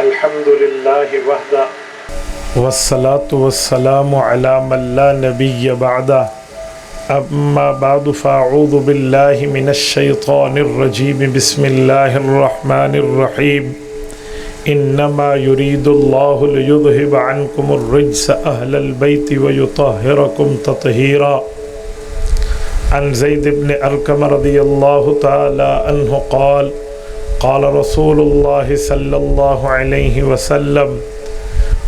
الحمد للہ وحدہ والصلاة والسلام علی من لا نبی بعدہ اما بعد فاعوذ باللہ من الشیطان الرجیم بسم اللہ الرحمن الرحیم انما يريد اللہ لیذہب عنکم الرجس اہل البیت ویطہرکم تطہیرا عن زید بن ارقم رضی اللہ تعالی عنہ قال قال رسول اللہ صلی اللہ علیہ وسلم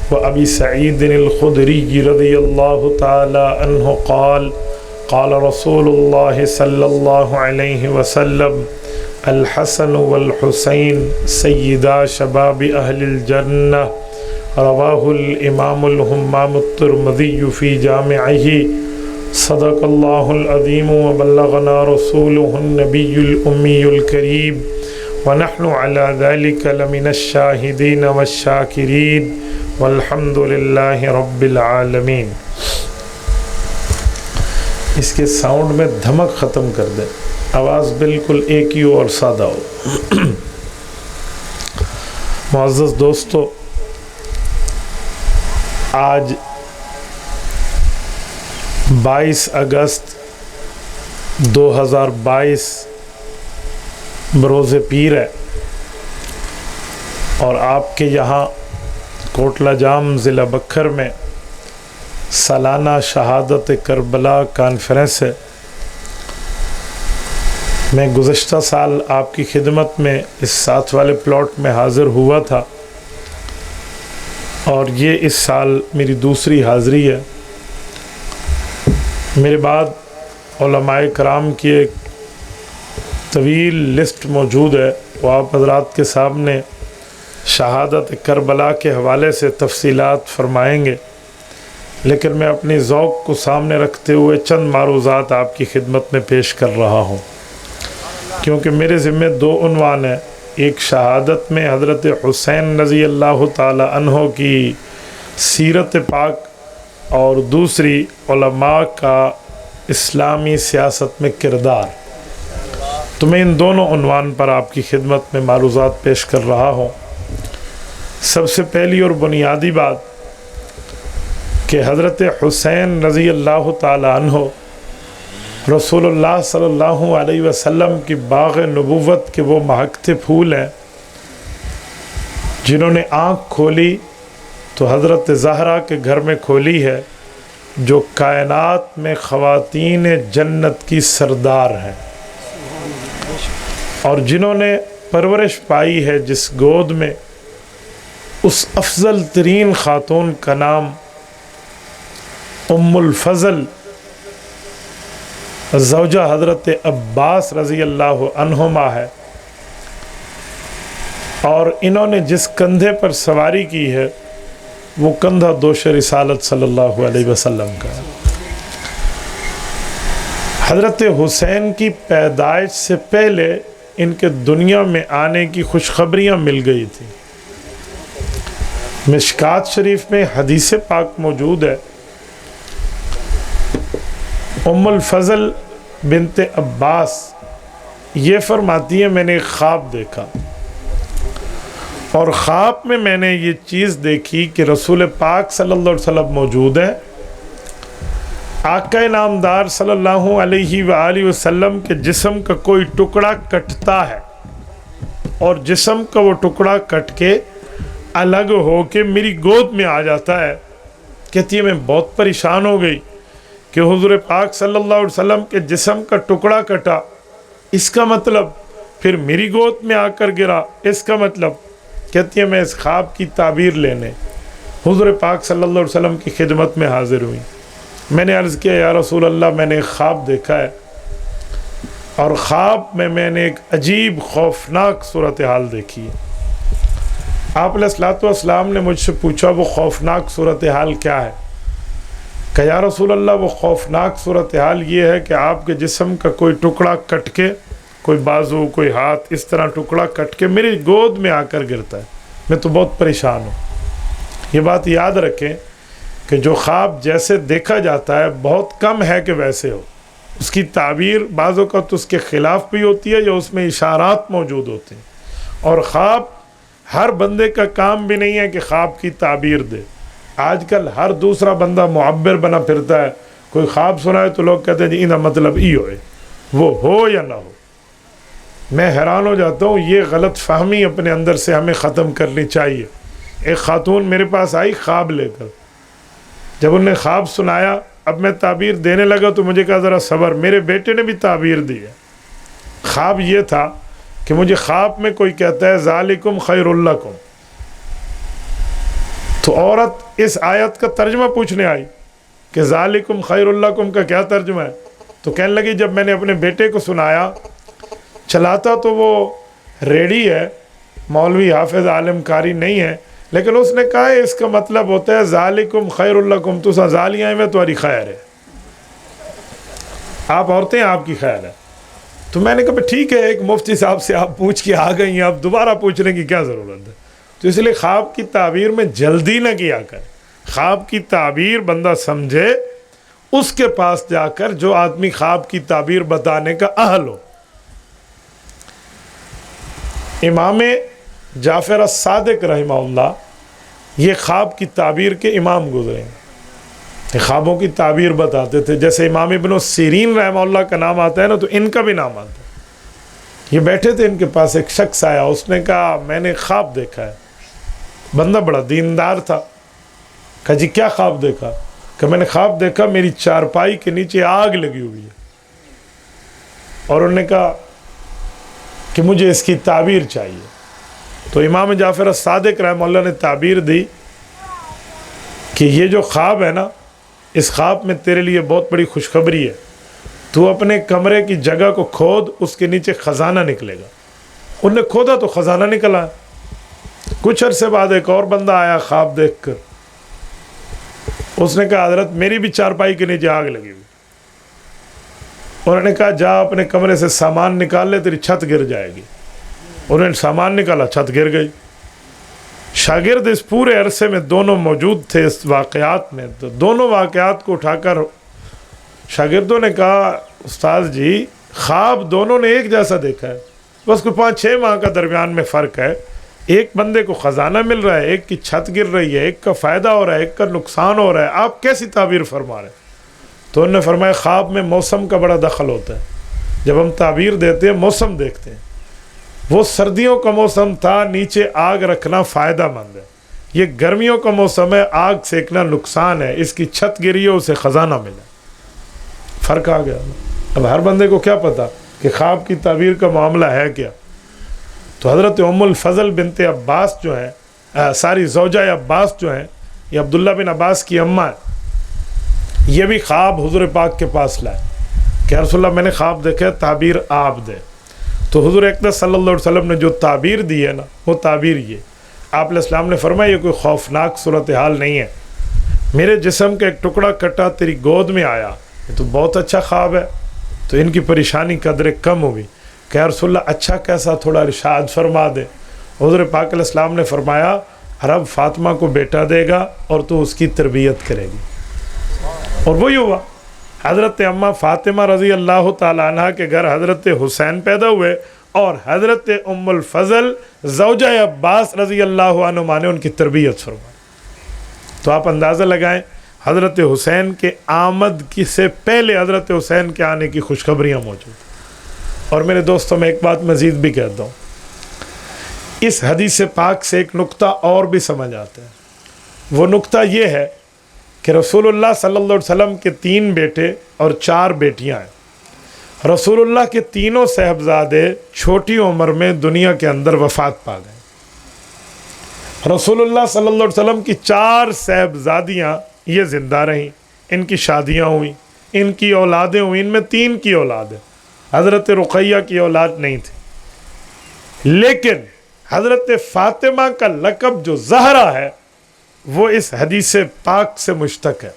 وابی سعید الخدری رضی اللہ تعالی عنہ قال قال رسول اللہ صلی اللہ علیہ وسلم الحسن والحسین سیدا شباب اہل الجنہ رواہ الامام الہمام الترمذی فی جامعہ صدق اللہ العظیم وبلغنا رسولہ النبی الامی الکریم ونحن علی ذلک لمن الشاہدین والشاکرین والحمد للہ رب العالمین۔ اس کے ساؤنڈ میں دھمک ختم کر دیں، آواز بالکل ایک ہی ہو اور سادہ ہو۔ معزز دوستو، آج 22 اگست 2022 بروز پیر ہے، اور آپ کے یہاں کوٹلہ جام ضلع بکھر میں سالانہ شہادت کربلا کانفرنس ہے۔ میں گزشتہ سال آپ کی خدمت میں اس ساتھ والے پلاٹ میں حاضر ہوا تھا، اور یہ اس سال میری دوسری حاضری ہے۔ میرے بعد علماء کرام کی ایک طویل لسٹ موجود ہے، وہ آپ حضرات کے سامنے شہادت کربلا کے حوالے سے تفصیلات فرمائیں گے، لیکن میں اپنی ذوق کو سامنے رکھتے ہوئے چند معروضات آپ کی خدمت میں پیش کر رہا ہوں، کیونکہ میرے ذمہ دو عنوان ہیں، ایک شہادت میں حضرت حسین رضی اللہ تعالی عنہ کی سیرت پاک، اور دوسری علماء کا اسلامی سیاست میں کردار۔ تو میں ان دونوں عنوان پر آپ کی خدمت میں معروضات پیش کر رہا ہوں۔ سب سے پہلی اور بنیادی بات کہ حضرت حسین رضی اللہ تعالی عنہ رسول اللہ صلی اللہ علیہ وسلم کی باغ نبوت کے وہ مہکتے پھول ہیں جنہوں نے آنکھ کھولی تو حضرت زہرا کے گھر میں کھولی ہے، جو کائنات میں خواتین جنت کی سردار ہیں، اور جنہوں نے پرورش پائی ہے جس گود میں، اس افضل ترین خاتون کا نام ام الفضل زوجہ حضرت عباس رضی اللہ عنہما ہے، اور انہوں نے جس کندھے پر سواری کی ہے وہ کندھا دوش رسالت صلی اللہ علیہ وسلم کا ہے۔ حضرت حسین کی پیدائش سے پہلے ان کے دنیا میں آنے کی خوشخبریاں مل گئی تھی۔ مشکات شریف میں حدیث پاک موجود ہے، ام الفضل بنت عباس یہ فرماتی ہے، میں نے ایک خواب دیکھا، اور خواب میں میں نے یہ چیز دیکھی کہ رسول پاک صلی اللہ علیہ وسلم موجود ہے، آقا نامدار صلی اللہ علیہ وآلہ وسلم کے جسم کا کوئی ٹکڑا کٹتا ہے، اور جسم کا وہ ٹکڑا کٹ کے الگ ہو کے میری گود میں آ جاتا ہے۔ کہتی ہے میں بہت پریشان ہو گئی کہ حضور پاک صلی اللہ علیہ وسلم کے جسم کا ٹکڑا کٹا، اس کا مطلب پھر میری گود میں آ کر گرا، اس کا مطلب۔ کہتی ہے میں اس خواب کی تعبیر لینے حضور پاک صلی اللہ علیہ وسلم کی خدمت میں حاضر ہوئی۔ میں نے عرض کیا یا رسول اللہ، میں نے ایک خواب دیکھا ہے، اور خواب میں نے ایک عجیب خوفناک صورتحال دیکھی ہے۔ آپ علیہ الصلوۃ والسلام نے مجھ سے پوچھا وہ خوفناک صورتحال کیا ہے؟ کہ یا رسول اللہ وہ خوفناک صورتحال یہ ہے کہ آپ کے جسم کا کوئی ٹکڑا کٹ کے، کوئی بازو کوئی ہاتھ اس طرح ٹکڑا کٹ کے میری گود میں آ کر گرتا ہے، میں تو بہت پریشان ہوں۔ یہ بات یاد رکھیں کہ جو خواب جیسے دیکھا جاتا ہے بہت کم ہے کہ ویسے ہو، اس کی تعبیر بعض اوقات اس کے خلاف بھی ہوتی ہے یا اس میں اشارات موجود ہوتے ہیں، اور خواب ہر بندے کا کام بھی نہیں ہے کہ خواب کی تعبیر دے. آج کل ہر دوسرا بندہ معبر بنا پھرتا ہے. کوئی خواب سنائے تو لوگ کہتے ہیں جی انہا مطلب ای ہوئے، وہ ہو یا نہ ہو. میں حیران ہو جاتا ہوں. یہ غلط فہمی اپنے اندر سے ہمیں ختم کرنی چاہیے. ایک خاتون میرے پاس آئی خواب لے کر. جب انہوں نے خواب سنایا، اب میں تعبیر دینے لگا تو مجھے کہا ذرا صبر. میرے بیٹے نے بھی تعبیر دی ہے. خواب یہ تھا کہ مجھے خواب میں کوئی کہتا ہے ذالکم خیر لکم، تو عورت اس آیت کا ترجمہ پوچھنے آئی کہ ذالکم خیر لکم کا کیا ترجمہ ہے. تو کہنے لگی جب میں نے اپنے بیٹے کو سنایا، چلاتا تو وہ ریڈی ہے، مولوی حافظ عالم کاری نہیں ہے، لیکن اس نے کہا ہے اس کا مطلب ہوتا ہے ذالکم خیر لکم، تو ذالیاں میں تمہاری خیر ہے، آپ عورتیں آپ کی خیر ہے. تو میں نے کہا ٹھیک ہے، ایک مفتی صاحب سے آپ پوچھ کے آ گئی ہیں، آپ دوبارہ پوچھنے کی کیا ضرورت ہے. تو اس لیے خواب کی تعبیر میں جلدی نہ کیا کر. خواب کی تعبیر بندہ سمجھے، اس کے پاس جا کر جو آدمی خواب کی تعبیر بتانے کا اہل ہو. امام جعفر الصادق رحمہ اللہ یہ خواب کی تعبیر کے امام گزرے ہیں. خوابوں کی تعبیر بتاتے تھے. جیسے امام ابن سیرین رحمہ اللہ کا نام آتا ہے نا، تو ان کا بھی نام آتا ہے. یہ بیٹھے تھے، ان کے پاس ایک شخص آیا، اس نے کہا میں نے خواب دیکھا ہے. بندہ بڑا دیندار تھا. کہا جی کیا خواب دیکھا؟ کہ میں نے خواب دیکھا میری چارپائی کے نیچے آگ لگی ہوئی ہے، اور انہوں نے کہا کہ مجھے اس کی تعبیر چاہیے. تو امام جعفر الصادق رحمہ اللہ نے تعبیر دی کہ یہ جو خواب ہے نا، اس خواب میں تیرے لیے بہت بڑی خوشخبری ہے. تو اپنے کمرے کی جگہ کو کھود، اس کے نیچے خزانہ نکلے گا. انہوں نے کھودا تو خزانہ نکلا. کچھ عرصے بعد ایک اور بندہ آیا خواب دیکھ کر. اس نے کہا حضرت میری بھی چارپائی کے نیچے آگ لگی ہوئی. انہوں نے کہا جا اپنے کمرے سے سامان نکال لے، تیری چھت گر جائے گی. انہوں نے سامان نکالا، چھت گر گئی. شاگرد اس پورے عرصے میں دونوں موجود تھے اس واقعات میں. تو دونوں واقعات کو اٹھا کر شاگردوں نے کہا استاد جی خواب دونوں نے ایک جیسا دیکھا ہے، بس کوئی 5-6 ماہ کا درمیان میں فرق ہے. ایک بندے کو خزانہ مل رہا ہے، ایک کی چھت گر رہی ہے، ایک کا فائدہ ہو رہا ہے، ایک کا نقصان ہو رہا ہے. آپ کیسی تعبیر فرما رہے ہیں؟ تو انہوں نے فرمایا خواب میں موسم کا بڑا دخل ہوتا ہے. جب ہم تعبیر دیتے ہیں موسم دیکھتے ہیں. وہ سردیوں کا موسم تھا، نیچے آگ رکھنا فائدہ مند ہے. یہ گرمیوں کا موسم ہے، آگ سیکنا نقصان ہے. اس کی چھت گری ہے، اسے خزانہ ملا. فرق آ گیا. اب ہر بندے کو کیا پتا کہ خواب کی تعبیر کا معاملہ ہے کیا. تو حضرت ام الفضل بنت عباس جو ہیں، زوجہ عباس جو ہیں، یہ عبداللہ بن عباس کی اماں ہیں. یہ بھی خواب حضور پاک کے پاس لائے کہ رسول اللہ میں نے خواب دیکھا، تعبیر آپ دے. تو حضور اقدس صلی اللہ علیہ وسلم نے جو تعبیر دی ہے نا، وہ تعبیر یہ آپ علیہ السلام نے فرمایا یہ کوئی خوفناک صورتحال نہیں ہے. میرے جسم کا ایک ٹکڑا کٹا تیری گود میں آیا، یہ تو بہت اچھا خواب ہے. تو ان کی پریشانی قدرے کم ہوئی کہ یا رسول اللہ اچھا کیسا، تھوڑا ارشاد فرما دے. حضور پاک علیہ السلام نے فرمایا رب فاطمہ کو بیٹا دے گا اور تو اس کی تربیت کرے گی. اور وہی ہوا. حضرت اماں فاطمہ رضی اللہ تعالیٰ عنہ کے گھر حضرت حسین پیدا ہوئے، اور حضرت ام الفضل زوجہ عباس رضی اللہ عنہ نے ان کی تربیت فرمائی. تو آپ اندازہ لگائیں حضرت حسین کے آمد سے پہلے حضرت حسین کے آنے کی خوشخبریاں موجود. اور میرے دوستوں میں ایک بات مزید بھی کہتا ہوں، اس حدیث پاک سے ایک نقطہ اور بھی سمجھ آتا ہے. وہ نقطہ یہ ہے کہ رسول اللہ صلی اللہ علیہ وسلم کے 3 بیٹے اور 4 بیٹیاں ہیں. رسول اللہ کے تینوں صاحبزادے چھوٹی عمر میں دنیا کے اندر وفات پا گئے. رسول اللہ صلی اللہ علیہ وسلم کی 4 صاحبزادیاں یہ زندہ رہیں، ان کی شادیاں ہوئیں، ان کی اولادیں ہوئیں. ان میں 3 کی اولاد ہے. حضرت رقیہ کی اولاد نہیں تھی. لیکن حضرت فاطمہ کا لقب جو زہرا ہے وہ اس حدیث پاک سے مشتق ہے،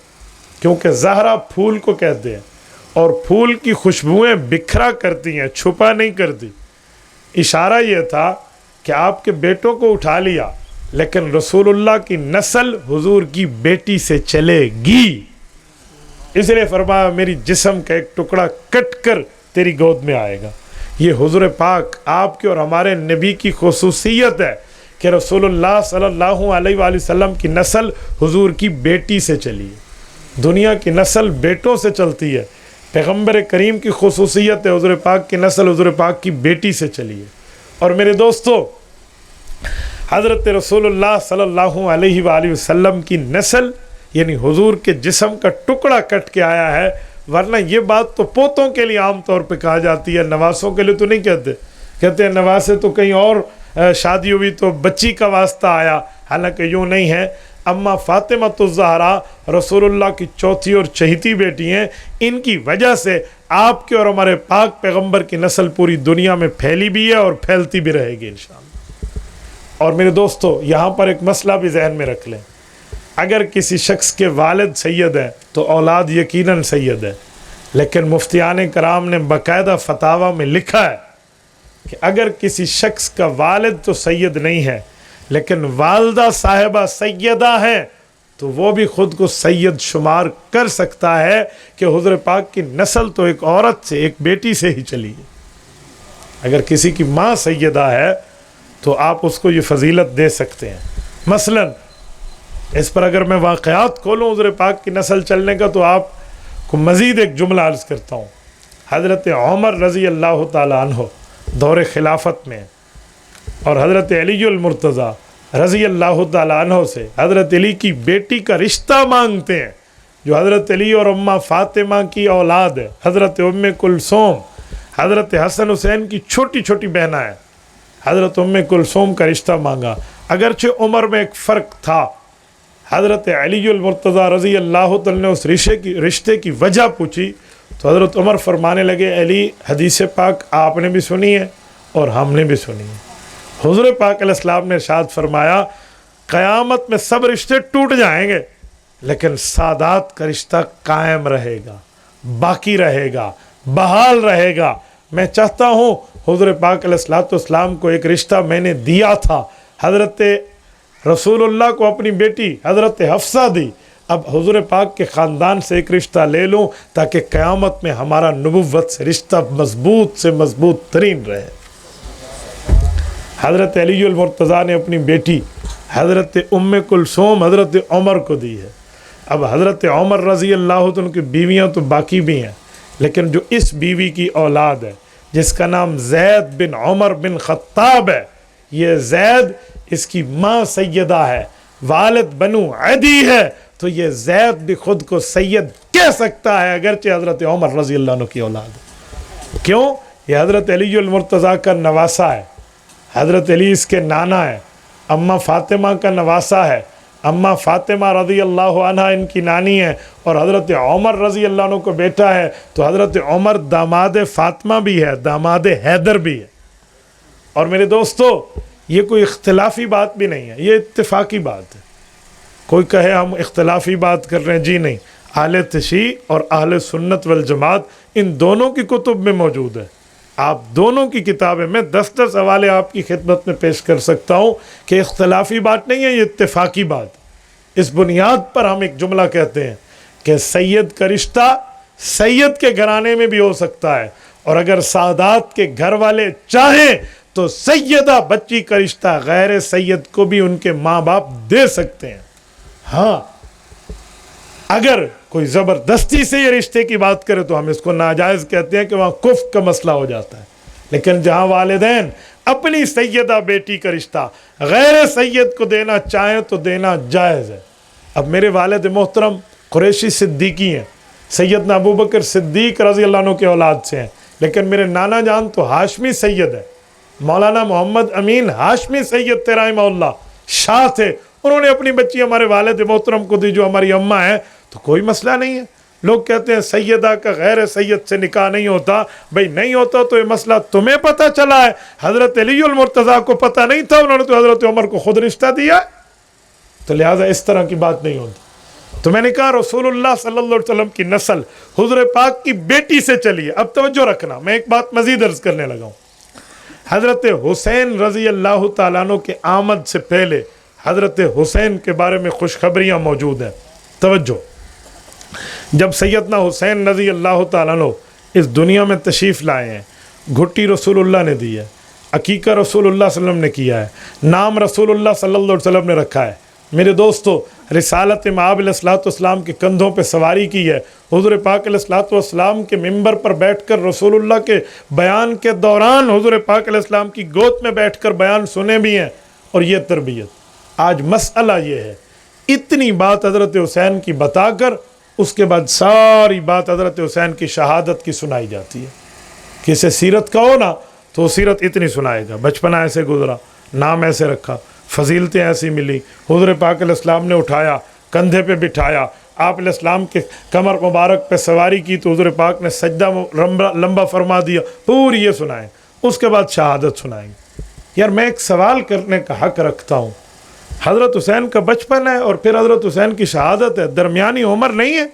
کیونکہ زہرا پھول کو کہتے ہیں، اور پھول کی خوشبوئیں بکھرا کرتی ہیں، چھپا نہیں کرتی. اشارہ یہ تھا کہ آپ کے بیٹوں کو اٹھا لیا، لیکن رسول اللہ کی نسل حضور کی بیٹی سے چلے گی. اس لیے فرمایا میری جسم کا ایک ٹکڑا کٹ کر تیری گود میں آئے گا. یہ حضور پاک آپ کے اور ہمارے نبی کی خصوصیت ہے کہ رسول اللہ صلی اللہ علیہ وآلہ وسلم کی نسل حضور کی بیٹی سے چلی ہے۔ دنیا کی نسل بیٹوں سے چلتی ہے، پیغمبر کریم کی خصوصیت ہے حضور پاک کی نسل حضور پاک کی بیٹی سے چلی ہے۔ اور میرے دوستو، حضرت رسول اللہ صلی اللہ علیہ وآلہ وسلم کی نسل یعنی حضور کے جسم کا ٹکڑا کٹ کے آیا ہے، ورنہ یہ بات تو پوتوں کے لیے عام طور پہ کہا جاتی ہے، نواسوں کے لیے تو نہیں کہتے، کہتے ہیں نواسے تو کہیں اور شادی ہوئی تو بچی کا واسطہ آیا، حالانکہ یوں نہیں ہے۔ اما فاطمہ الزہرا رسول اللہ کی چوتھی اور چہیتی بیٹی ہیں، ان کی وجہ سے آپ کے اور ہمارے پاک پیغمبر کی نسل پوری دنیا میں پھیلی بھی ہے اور پھیلتی بھی رہے گی انشاءاللہ۔ اور میرے دوستو، یہاں پر ایک مسئلہ بھی ذہن میں رکھ لیں، اگر کسی شخص کے والد سید ہے تو اولاد یقیناً سید ہے، لیکن مفتیان کرام نے باقاعدہ فتاویٰ میں لکھا ہے کہ اگر کسی شخص کا والد تو سید نہیں ہے لیکن والدہ صاحبہ سیدہ ہیں تو وہ بھی خود کو سید شمار کر سکتا ہے کہ حضور پاک کی نسل تو ایک عورت سے، ایک بیٹی سے ہی چلی ہے۔ اگر کسی کی ماں سیدہ ہے تو آپ اس کو یہ فضیلت دے سکتے ہیں۔ مثلا اس پر اگر میں واقعات کھولوں حضور پاک کی نسل چلنے کا تو آپ کو مزید ایک جملہ عرض کرتا ہوں۔ حضرت عمر رضی اللہ تعالیٰ عنہ دور خلافت میں اور حضرت علی المرتضیٰ رضی اللہ تعالیٰ عنہ سے حضرت علی کی بیٹی کا رشتہ مانگتے ہیں، جو حضرت علی اور اماں فاطمہ کی اولاد ہے، حضرت ام کلثوم، حضرت حسن حسین کی چھوٹی چھوٹی بہنیں ہیں۔ حضرت ام کلثوم کا رشتہ مانگا، اگرچہ عمر میں ایک فرق تھا۔ حضرت علی المرتضیٰ رضی اللہ تعالیٰ نے اس رشتے کی وجہ پوچھی تو حضرت عمر فرمانے لگے، علی حدیث پاک آپ نے بھی سنی ہے اور ہم نے بھی سنی ہے۔ حضور پاک علیہ السلام نے ارشاد فرمایا، قیامت میں سب رشتے ٹوٹ جائیں گے لیکن سادات کا رشتہ قائم رہے گا، باقی رہے گا، بحال رہے گا۔ میں چاہتا ہوں حضور پاک علیہ السلام کو ایک رشتہ میں نے دیا تھا، حضرت رسول اللہ کو اپنی بیٹی حضرت حفصہ دی، اب حضور پاک کے خاندان سے ایک رشتہ لے لوں تاکہ قیامت میں ہمارا نبوت سے رشتہ مضبوط سے مضبوط ترین رہے۔ حضرت علی المرتضیٰ نے اپنی بیٹی حضرت ام کلثوم حضرت عمر کو دی ہے۔ اب حضرت عمر رضی اللہ عنہ کی بیویاں تو باقی بھی ہیں، لیکن جو اس بیوی کی اولاد ہے جس کا نام زید بن عمر بن خطاب ہے، یہ زید اس کی ماں سیدہ ہے، والد بنو عدی ہے، تو یہ زید بھی خود کو سید کہہ سکتا ہے اگرچہ حضرت عمر رضی اللہ عنہ کی اولاد ہے۔ کیوں؟ یہ حضرت علی المرتضیٰ کا نواسا ہے، حضرت علی اس کے نانا ہے، اماں فاطمہ کا نواسا ہے، اماں فاطمہ رضی اللہ عنہ ان کی نانی ہے، اور حضرت عمر رضی اللہ عنہ کو بیٹا ہے، تو حضرت عمر داماد فاطمہ بھی ہے، داماد حیدر بھی ہے۔ اور میرے دوستو، یہ کوئی اختلافی بات بھی نہیں ہے، یہ اتفاقی بات ہے۔ کوئی کہے ہم اختلافی بات کر رہے ہیں، جی نہیں، اہل تشیع اور اہل سنت والجماعت ان دونوں کی کتب میں موجود ہے۔ آپ دونوں کی کتابیں میں 10 حوالے آپ کی خدمت میں پیش کر سکتا ہوں کہ اختلافی بات نہیں ہے، یہ اتفاقی بات۔ اس بنیاد پر ہم ایک جملہ کہتے ہیں کہ سید کا رشتہ سید کے گھرانے میں بھی ہو سکتا ہے، اور اگر سادات کے گھر والے چاہیں تو سیدہ بچی کا رشتہ غیر سید کو بھی ان کے ماں باپ دے سکتے ہیں۔ ہاں، اگر کوئی زبردستی سے یہ رشتے کی بات کرے تو ہم اس کو ناجائز کہتے ہیں کہ وہاں کفر کا مسئلہ ہو جاتا ہے، لیکن جہاں والدین اپنی سیدہ بیٹی کا رشتہ غیر سید کو دینا چاہیں تو دینا جائز ہے۔ اب میرے والد محترم قریشی صدیقی ہیں، سیدنا ابوبکر صدیق رضی اللہ عنہ کے اولاد سے ہیں، لیکن میرے نانا جان تو ہاشمی سید ہے، مولانا محمد امین ہاشمی سید تیرائمہ اللہ شاہ تھے، انہوں نے اپنی بچی ہمارے والد محترم کو دی جو ہماری اماں ہے، تو کوئی مسئلہ نہیں ہے۔ لوگ کہتے ہیں سیدہ کا غیر سید سے نکاح نہیں ہوتا، بھئی نہیں ہوتا تو یہ مسئلہ تمہیں پتہ چلا ہے، حضرت علی المرتضیٰ کو پتہ نہیں تھا، انہوں نے تو حضرت عمر کو خود رشتہ دیا، تو لہٰذا اس طرح کی بات نہیں ہوتی۔ تو میں نے کہا رسول اللہ صلی اللہ علیہ وسلم کی نسل حضور پاک کی بیٹی سے چلی ہے۔ اب توجہ رکھنا، میں ایک بات مزید عرض کرنے لگا ہوں۔ حضرت حسین رضی اللہ تعالیٰ عنہ کے آمد سے پہلے حضرت حسین کے بارے میں خوشخبریاں موجود ہیں۔ توجہ، جب سیدنا حسین رضی اللہ تعالیٰ عنہ اس دنیا میں تشریف لائے ہیں، گھٹی رسول اللہ نے دی ہے، عقیقہ رسولullah صلی اللہ علیہ وسلم نے کیا ہے، نام رسولullah صلی اللہ علیہ وسلم نے رکھا ہے۔ میرے دوستو، رسالت مآب علیہ الصلوۃ والسلام کے کندھوں پہ سواری کی ہے۔ حضور پاک علیہ الصلوۃ والسلام کے ممبر پر بیٹھ کر رسولullah کے بیان کے دوران حضور پاک علیہ السلام کی گود میں بیٹھ کر بیان سنے بھی ہیں، اور یہ تربیت۔ آج مسئلہ یہ ہے، اتنی بات حضرت حسین کی بتا کر اس کے بعد ساری بات حضرت حسین کی شہادت کی سنائی جاتی ہے۔ کسی سیرت کا ہو نا تو وہ سیرت اتنی سنائے گا، بچپنا ایسے گزرا، نام ایسے رکھا، فضیلتیں ایسی ملی، حضور پاک علیہ السلام نے اٹھایا، کندھے پہ بٹھایا، آپ علیہ السلام کے کمر مبارک پہ سواری کی تو حضور پاک نے سجدہ لمبا فرما دیا، پوری یہ سنائیں، اس کے بعد شہادت سنائیں گے۔ یار میں ایک سوال کرنے کا حق رکھتا ہوں، حضرت حسین کا بچپن ہے اور پھر حضرت حسین کی شہادت ہے، درمیانی عمر نہیں ہے،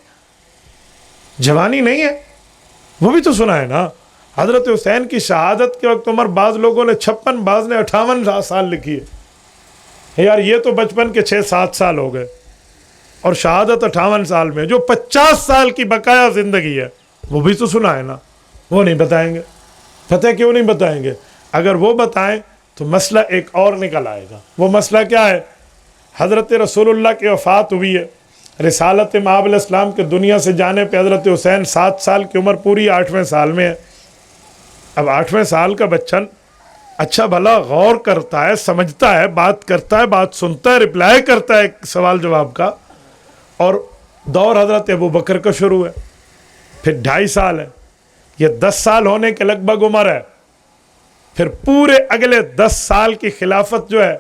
جوانی نہیں ہے، وہ بھی تو سنا ہے نا۔ حضرت حسین کی شہادت کے وقت عمر بعض لوگوں نے 56، بعض نے 58 سال لکھی ہے۔ یار یہ تو بچپن کے 6-7 سال ہو گئے، اور شہادت 58 سال میں، جو 50 سال کی بقایا زندگی ہے وہ بھی تو سنا ہے نا۔ وہ نہیں بتائیں گے، پتہ کیوں نہیں بتائیں گے؟ اگر وہ بتائیں تو مسئلہ ایک اور نکل آئے گا۔ وہ مسئلہ کیا ہے؟ حضرت رسولullah کی وفات ہوئی ہے، رسالت مآب علیہ السلام کے دنیا سے جانے پہ حضرت حسین 7 سال کی عمر پوری 8ویں سال میں ہے۔ اب 8ویں سال کا بچہ اچھا بھلا غور کرتا ہے، سمجھتا ہے، بات کرتا ہے، بات سنتا ہے، رپلائی کرتا ہے سوال جواب کا، اور دور حضرت ابوبکر کا شروع ہے، پھر 2.5 سال ہے، یہ 10 سال ہونے کے لگ بھگ عمر ہے۔ پھر پورے اگلے 10 سال کی خلافت جو ہے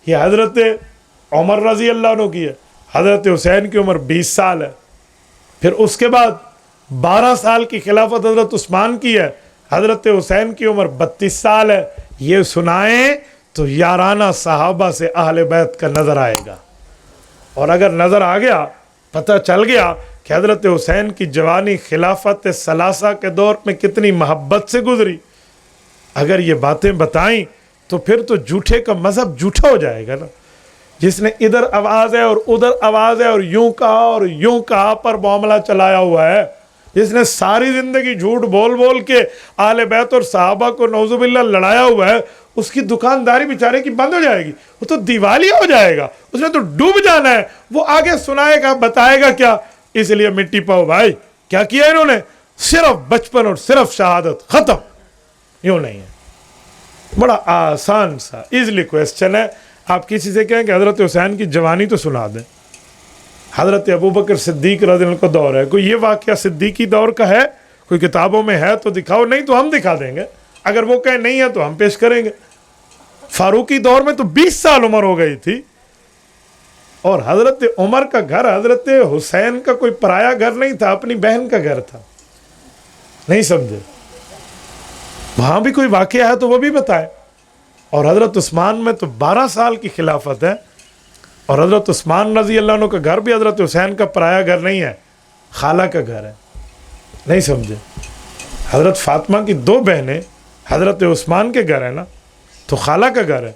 یہ حضرت عمر رضی اللہ عنہ کی ہے، حضرت حسین کی عمر 20 سال ہے۔ پھر اس کے بعد 12 سال کی خلافت حضرت عثمان کی ہے، حضرت حسین کی عمر 32 سال ہے۔ یہ سنائیں تو یارانہ صحابہ سے اہل بیت کا نظر آئے گا، اور اگر نظر آ گیا، پتہ چل گیا کہ حضرت حسین کی جوانی خلافت ثلاثہ کے دور میں کتنی محبت سے گزری، اگر یہ باتیں بتائیں تو پھر تو جھوٹے کا مذہب جھوٹا ہو جائے گا نا۔ جس نے ادھر آواز ہے اور ادھر آواز ہے اور یوں کہا پر معاملہ چلایا ہوا ہے، جس نے ساری زندگی جھوٹ بول بول کے اہل بیت اور صحابہ کو نعوذ باللہ لڑایا ہوا ہے، اس کی دکانداری بیچارے کی بند ہو جائے گی، وہ تو دیوالیہ ہو جائے گا، اس نے تو ڈوب جانا ہے۔ وہ آگے سنائے گا، بتائے گا کیا؟ اس لیے مٹی پاؤ بھائی، کیا کیا انہوں نے؟ صرف بچپن اور صرف شہادت، ختم۔ یوں نہیں ہے، بڑا آسان سا ایزلی کویسچن ہے۔ آپ کسی سے کہیں کہ حضرت حسین کی جوانی تو سنا دیں، حضرت ابوبکر صدیق رضی اللہ عنہ کا دور ہے، کوئی یہ واقعہ صدیقی دور کا ہے؟ کوئی کتابوں میں ہے تو دکھاؤ، نہیں تو ہم دکھا دیں گے، اگر وہ کہیں نہیں ہے تو ہم پیش کریں گے۔ فاروقی دور میں تو 20 سال عمر ہو گئی تھی، اور حضرت عمر کا گھر حضرت حسین کا کوئی پرایا گھر نہیں تھا، اپنی بہن کا گھر تھا۔ نہیں سمجھے؟ وہاں بھی کوئی واقعہ ہے تو وہ بھی بتائے۔ اور حضرت عثمان میں تو 12 سال کی خلافت ہے، اور حضرت عثمان رضی اللہ عنہ کا گھر بھی حضرت حسین کا پرایا گھر نہیں ہے، خالہ کا گھر ہے۔ نہیں سمجھے؟ حضرت فاطمہ کی 2 بہنیں حضرت عثمان کے گھر ہے نا، تو خالہ کا گھر ہے۔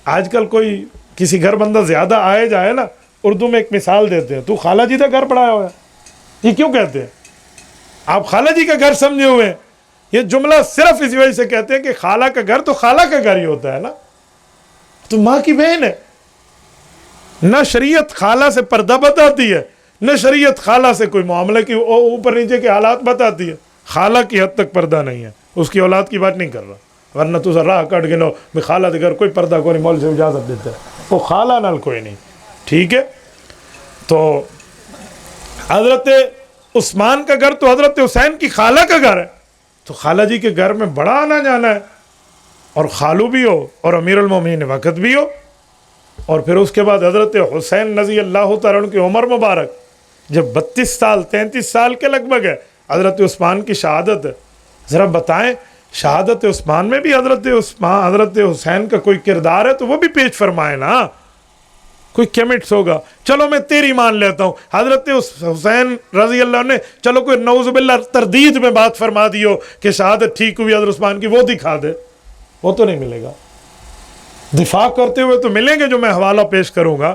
آج کل کوئی کسی گھر بندہ زیادہ آئے جائے نا، اردو میں ایک مثال دیتے ہیں، تو خالہ جی کا گھر پڑایا ہوا ہے، یہ کیوں کہتے ہیں؟ آپ خالہ جی کا گھر سمجھے ہوئے ہیں۔ یہ جملہ صرف اس وجہ سے کہتے ہیں کہ خالہ کا گھر تو خالہ کا گھر ہی ہوتا ہے نا، تو ماں کی بہن ہے۔ نہ شریعت خالہ سے پردہ بتاتی ہے، نہ شریعت خالہ سے کوئی معاملے کی اوپر نیچے کے حالات بتاتی ہے۔ خالہ کی حد تک پردہ نہیں ہے، اس کی اولاد کی بات نہیں کر رہا، ورنہ تو سر راہ کٹ گنو میں خالہ دے گھر کوئی پردہ کوئی نہیں، مول سے اجازت دیتا ہے، وہ خالہ نال کوئی نہیں، ٹھیک ہے۔ تو حضرت عثمان کا گھر تو حضرت حسین کی خالہ کا گھر ہے، تو خالہ جی کے گھر میں بڑا آنا جانا ہے، اور خالو بھی ہو اور امیر المومنین وقت بھی ہو۔ اور پھر اس کے بعد حضرت حسین رضی اللہ تعالیٰ عنہ کی عمر مبارک جب 32 سال 33 سال کے لگ بھگ ہے، حضرت عثمان کی شہادت ہے۔ ذرا بتائیں شہادت عثمان میں بھی حضرت حسین کا کوئی کردار ہے تو وہ بھی پیش فرمائے نا، کوئی کیمٹس ہوگا۔ چلو میں تیری مان لیتا ہوں، حضرت حسین رضی اللہ عنہ نے چلو کوئی نعوذ باللہ تردید میں بات فرما دی ہو کہ شہادت ٹھیک ہوئی حضرت عثمان کی، وہ دکھا دے، وہ تو نہیں ملے گا۔ دفاع کرتے ہوئے تو ملیں گے جو میں حوالہ پیش کروں گا،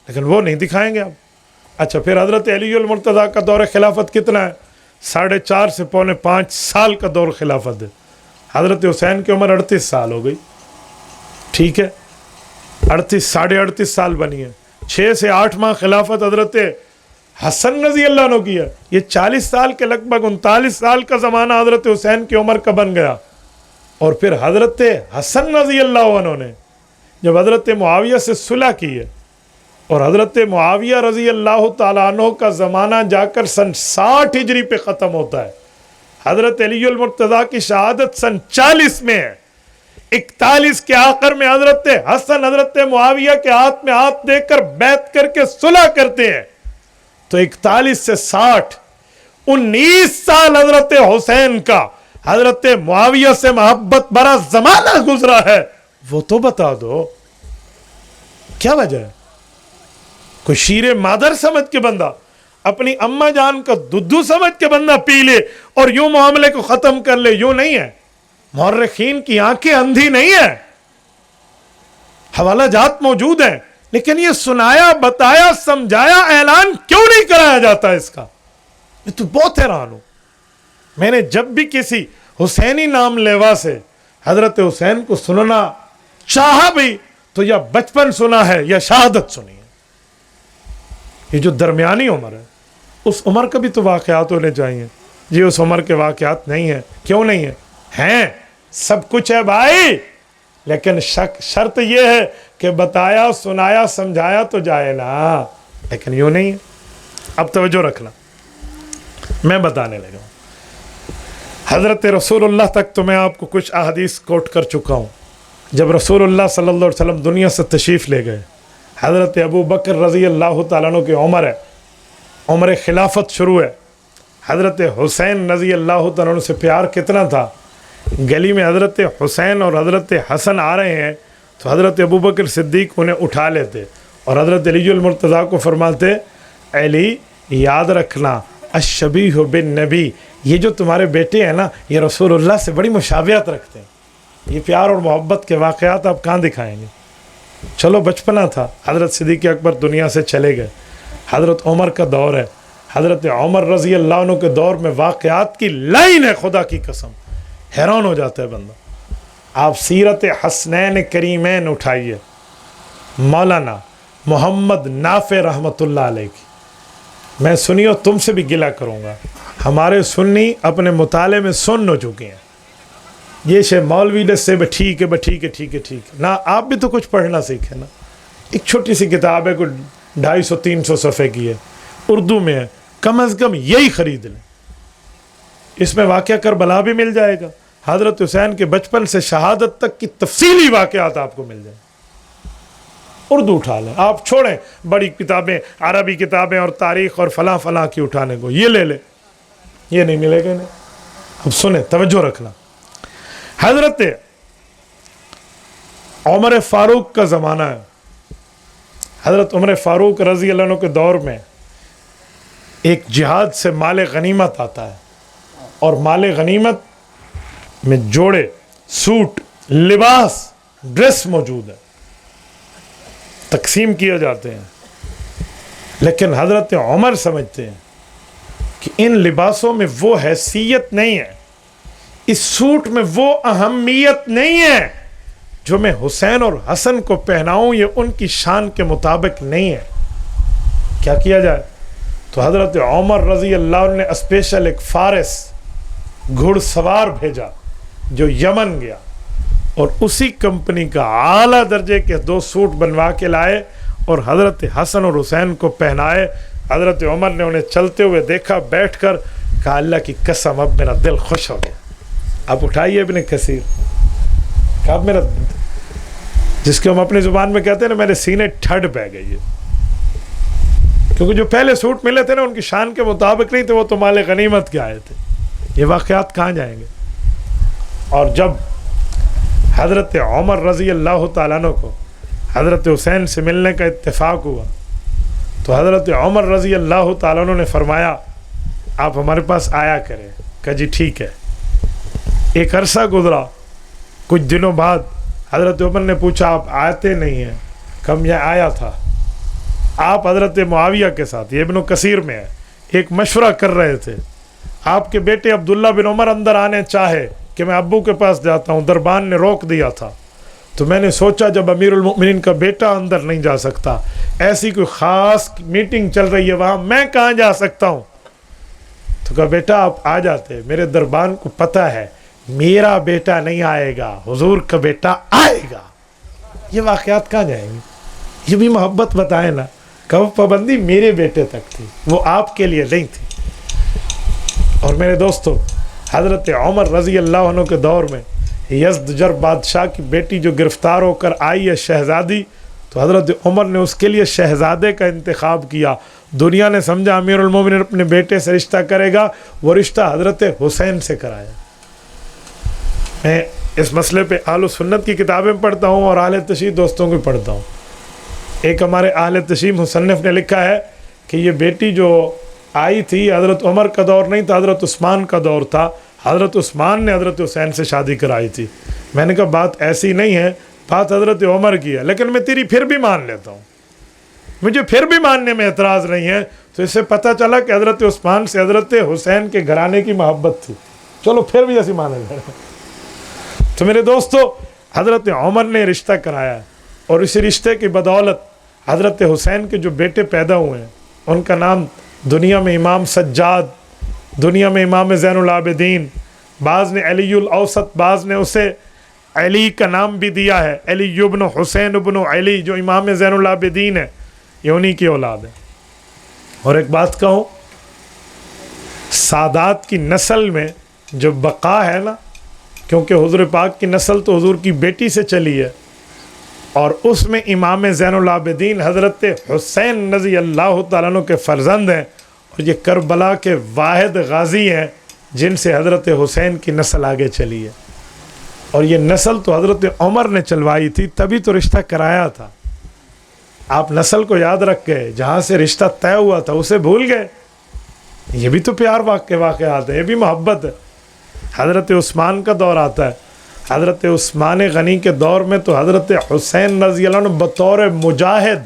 لیکن وہ نہیں دکھائیں گے آپ۔ اچھا پھر حضرت علی المرتضیٰ کا دور خلافت کتنا ہے؟ 4.5 سے 4.25 سال کا دور خلافت ہے۔ حضرت حسین کی عمر 38 سال ہو گئی، ٹھیک ہے، 38 سال بنی ہے، 6 سے 8 ماہ خلافت حضرت حسن رضی اللہ عنہ کی ہے، یہ 40 سال کے لگ بھگ 39 سال کا زمانہ حضرت حسین کی عمر کا بن گیا. اور پھر حضرت حسن رضی اللہ عنہ نے جب حضرت معاویہ سے صلح کی ہے، اور حضرت معاویہ رضی اللہ تعالیٰ عنہ کا زمانہ جا کر سن 60 ہجری پہ ختم ہوتا ہے، حضرت علی المرتضیٰ کی شہادت سن 40 میں ہے، 41 کے آخر میں حضرت حسن حضرت معاویہ کے ہاتھ میں ہاتھ دے کر بیعت کر کے صلح کرتے ہیں. تو 41 سے 60 19 سال حضرت حسین کا حضرت معاویہ سے محبت بڑا زمانہ گزرا ہے، وہ تو بتا دو کیا وجہ ہے؟ کوئی شیر مادر سمجھ کے بندہ اپنی اماں جان کا دودھ سمجھ کے بندہ پی لے اور یوں معاملے کو ختم کر لے، یوں نہیں ہے. مورخین کی آنکھیں اندھی نہیں ہیں، حوالہ جات موجود ہیں، لیکن یہ سنایا بتایا سمجھایا اعلان کیوں نہیں کرایا جاتا اس کا؟ میں تو بہت حیران ہوں. میں نے جب بھی کسی حسینی نام لیوا سے حضرت حسین کو سننا چاہا بھی تو یا بچپن سنا ہے یا شہادت سنی ہے. یہ جو درمیانی عمر ہے اس عمر کا بھی تو واقعات ہونے چاہیے. جی اس عمر کے واقعات نہیں ہیں. کیوں نہیں ہیں؟ ہیں، سب کچھ ہے بھائی، لیکن شرط یہ ہے کہ بتایا سنایا سمجھایا تو جائے نا، لیکن یوں نہیں ہے. اب توجہ رکھنا، میں بتانے لگا ہوں. حضرت رسول اللہ تک تو میں آپ کو کچھ احادیث کوٹ کر چکا ہوں. جب رسول اللہ صلی اللہ علیہ وسلم دنیا سے تشریف لے گئے، حضرت ابو بکر رضی اللہ تعالیٰ عنہ کی عمر ہے، عمر خلافت شروع ہے. حضرت حسین رضی اللہ تعالیٰ عنہ سے پیار کتنا تھا، گلی میں حضرت حسین اور حضرت حسن آ رہے ہیں تو حضرت ابو بکر صدیق انہیں اٹھا لیتے اور حضرت علی المرتضیٰ کو فرماتے، علی یاد رکھنا الشبیہ بالنبی، یہ جو تمہارے بیٹے ہیں نا یہ رسول اللہ سے بڑی مشابہت رکھتے ہیں. یہ پیار اور محبت کے واقعات آپ کہاں دکھائیں گے؟ چلو بچپنا تھا، حضرت صدیق اکبر دنیا سے چلے گئے، حضرت عمر کا دور ہے، حضرت عمر رضی اللہ عنہ کے دور میں واقعات کی لائن ہے، خدا کی قسم حیران ہو جاتا ہے بندہ. آپ سیرت حسنین کریمین اٹھائیے، مولانا محمد نافع رحمۃ اللہ علیہ کی. میں سنیو تم سے بھی گلہ کروں گا، ہمارے سنی اپنے مطالعے میں سن ہو چکے ہیں. یہ شے مولوی نے سے ٹھیک ہے ٹھیک ہے ٹھیک ہے ٹھیک ہے نا، آپ بھی تو کچھ پڑھنا سیکھیں نا. ایک چھوٹی سی کتاب ہے، کوئی 250-300 صفحے کی ہے، اردو میں ہے، کم از کم یہی خرید لیں. اس میں واقعہ کربلا بھی مل جائے گا، حضرت حسین کے بچپن سے شہادت تک کی تفصیلی واقعات آپ کو مل جائیں. اردو اٹھا لیں، آپ چھوڑیں بڑی کتابیں عربی کتابیں اور تاریخ اور فلاں فلاں کی اٹھانے کو، یہ لے لیں، یہ نہیں ملے گا. نہیں اب سنیں، توجہ رکھنا. حضرت عمر فاروق کا زمانہ ہے. حضرت عمر فاروق رضی اللہ عنہ کے دور میں ایک جہاد سے مال غنیمت آتا ہے، اور مال غنیمت میں جوڑے، سوٹ، لباس، ڈریس موجود ہے، تقسیم کیے جاتے ہیں. لیکن حضرت عمر سمجھتے ہیں کہ ان لباسوں میں وہ حیثیت نہیں ہے، اس سوٹ میں وہ اہمیت نہیں ہے جو میں حسین اور حسن کو پہناؤں، یہ ان کی شان کے مطابق نہیں ہے. کیا کیا جائے؟ تو حضرت عمر رضی اللہ عنہ نے اسپیشل ایک فارس گھڑ سوار بھیجا جو یمن گیا، اور اسی کمپنی کا اعلیٰ درجے کے 2 سوٹ بنوا کے لائے اور حضرت حسن اور حسین کو پہنائے. حضرت عمر نے انہیں چلتے ہوئے دیکھا، بیٹھ کر کہا اللہ کی قسم اب میرا دل خوش ہو گیا. آپ اٹھائیے ابن کثیر، کہا اب میرا، جس کو ہم اپنی زبان میں کہتے ہیں نا، میرے سینے ٹھڈ بہ گئی ہے، کیونکہ جو پہلے سوٹ ملے تھے نا ان کی شان کے مطابق نہیں تھے، وہ تو مال غنیمت کے آئے تھے. یہ واقعات کہاں جائیں گے؟ اور جب حضرت عمر رضی اللہ تعالیٰ عنہ کو حضرت حسین سے ملنے کا اتفاق ہوا تو حضرت عمر رضی اللہ تعالیٰ عنہ نے فرمایا آپ ہمارے پاس آیا کریں. کہا جی ٹھیک ہے. ایک عرصہ گزرا، کچھ دنوں بعد حضرت عمر نے پوچھا آپ آتے نہیں ہیں؟ کم یہ آیا تھا، آپ حضرت معاویہ کے ساتھ، یہ ابن کثیر میں ہے، ایک مشورہ کر رہے تھے. آپ کے بیٹے عبداللہ بن عمر اندر آنے چاہے کہ میں ابو کے پاس جاتا ہوں، دربان نے روک دیا تھا، تو میں نے سوچا جب امیر المؤمنین کا بیٹا اندر نہیں جا سکتا، ایسی کوئی خاص میٹنگ چل رہی ہے وہاں، میں کہاں جا سکتا ہوں؟ تو کہا بیٹا آپ آ جاتے، میرے دربان کو پتہ ہے میرا بیٹا نہیں آئے گا، حضور کا بیٹا آئے گا۔ یہ واقعات کہاں جائیں گے؟ یہ بھی محبت بتائے نا کہ وہ پابندی میرے بیٹے تک تھی، وہ آپ کے لیے نہیں تھی۔ اور میرے دوستو، حضرت عمر رضی اللہ عنہ کے دور میں یزدجر بادشاہ کی بیٹی جو گرفتار ہو کر آئی ہے شہزادی، تو حضرت عمر نے اس کے لیے شہزادے کا انتخاب کیا۔ دنیا نے سمجھا امیر المومنین اپنے بیٹے سے رشتہ کرے گا، وہ رشتہ حضرت حسین سے کرایا۔ میں اس مسئلے پہ اہل سنت کی کتابیں پڑھتا ہوں اور اہل تشیع دوستوں کو پڑھتا ہوں۔ ایک ہمارے اہل تشیع مصنف نے لکھا ہے کہ یہ بیٹی جو آئی تھی حضرت عمر کا دور نہیں تھا، حضرت عثمان کا دور تھا، حضرت عثمان نے حضرت حسین سے شادی کرائی تھی۔ میں نے کہا بات ایسی نہیں ہے، بات حضرت عمر کی ہے، لیکن میں تیری پھر بھی مان لیتا ہوں، مجھے پھر بھی ماننے میں اعتراض نہیں ہے۔ تو اس سے پتہ چلا کہ حضرت عثمان سے حضرت حسین کے گھرانے کی محبت تھی، چلو پھر بھی ایسی مان لیں۔ تو میرے دوستو، حضرت عمر نے رشتہ کرایا ہے، اور اسی رشتے کی بدولت حضرت حسین کے جو بیٹے پیدا ہوئے ہیں، ان کا نام دنیا میں امام سجاد، دنیا میں امام زین العابدین، بعض نے علی الاوسط، بعض نے اسے علی کا نام بھی دیا ہے، علی ابن حسین ابن علی، جو امام زین العابدین ہے، یہ انہی کی اولاد ہے۔ اور ایک بات کہوں، سادات کی نسل میں جو بقا ہے نا، کیونکہ حضور پاک کی نسل تو حضور کی بیٹی سے چلی ہے، اور اس میں امام زین العابدین حضرت حسین رضی اللہ تعالیٰ عنہ کے فرزند ہیں، اور یہ کربلا کے واحد غازی ہیں جن سے حضرت حسین کی نسل آگے چلی ہے۔ اور یہ نسل تو حضرت عمر نے چلوائی تھی، تبھی تو رشتہ کرایا تھا۔ آپ نسل کو یاد رکھ گئے، جہاں سے رشتہ طے ہوا تھا اسے بھول گئے۔ یہ بھی تو پیار واقعات ہیں، یہ بھی محبت ہے۔ حضرت عثمان کا دور آتا ہے، حضرت عثمان غنی کے دور میں تو حضرت حسین رضی اللہ عنہ بطور مجاہد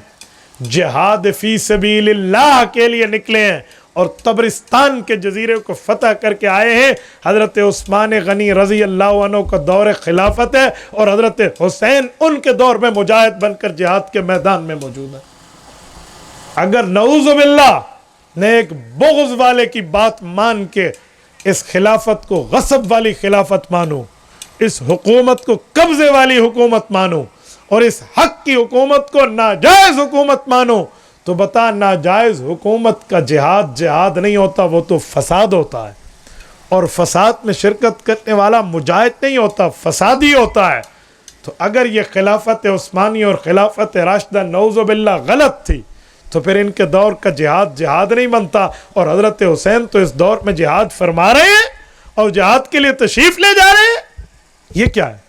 جہاد فی سبیل اللہ کے لیے نکلے ہیں، اور طبرستان کے جزیرے کو فتح کر کے آئے ہیں۔ حضرت عثمان غنی رضی اللہ عنہ کا دور خلافت ہے، اور حضرت حسین ان کے دور میں مجاہد بن کر جہاد کے میدان میں موجود ہے۔ اگر نعوذ باللہ نیک بغض والے کی بات مان کے اس خلافت کو غصب والی خلافت مانو، اس حکومت کو قبضے والی حکومت مانو، اور اس حق کی حکومت کو ناجائز حکومت مانو، تو بتا ناجائز حکومت کا جہاد نہیں ہوتا، وہ تو فساد ہوتا ہے، اور فساد میں شرکت کرنے والا مجاہد نہیں ہوتا، فسادی ہوتا ہے۔ تو اگر یہ خلافت عثمانی اور خلافت راشدہ نعوذ باللہ غلط تھی، تو پھر ان کے دور کا جہاد نہیں بنتا، اور حضرت حسین تو اس دور میں جہاد فرما رہے ہیں اور جہاد کے لیے تشریف لے جا رہے ہیں۔ یہ کیا ہے؟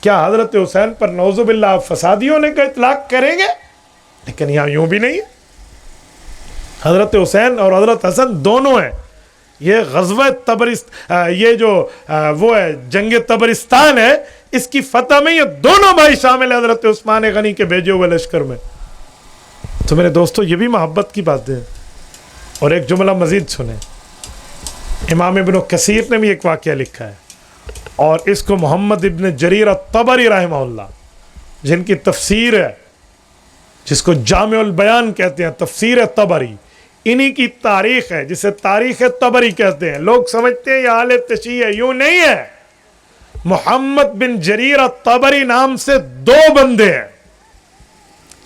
کیا حضرت حسین پر نعوذ باللہ آپ فسادی ہونے کا اطلاق کریں گے؟ لیکن یہاں یوں بھی نہیں ہے۔ حضرت حسین اور حضرت حسن دونوں ہیں۔ یہ غزوہ یہ جو وہ ہے جنگ طبرستان ہے، اس کی فتح میں یہ دونوں بھائی شامل ہیں حضرت عثمان غنی کے بھیجے ہوئے لشکر میں۔ تو میرے دوستو، یہ بھی محبت کی باتیں ہیں۔ اور ایک جملہ مزید سنیں، امام ابن کثیر نے بھی ایک واقعہ لکھا ہے، اور اس کو محمد ابن جریر الطبری رحمہ اللہ، جن کی تفسیر ہے، جس کو جامع البیان کہتے ہیں، تفسیر طبری، انہی کی تاریخ ہے، جسے تاریخ طبری کہتے ہیں۔ لوگ سمجھتے ہیں یہ اہل تشیع ہے، یوں نہیں ہے۔ محمد بن جریر الطبری نام سے دو بندے ہیں،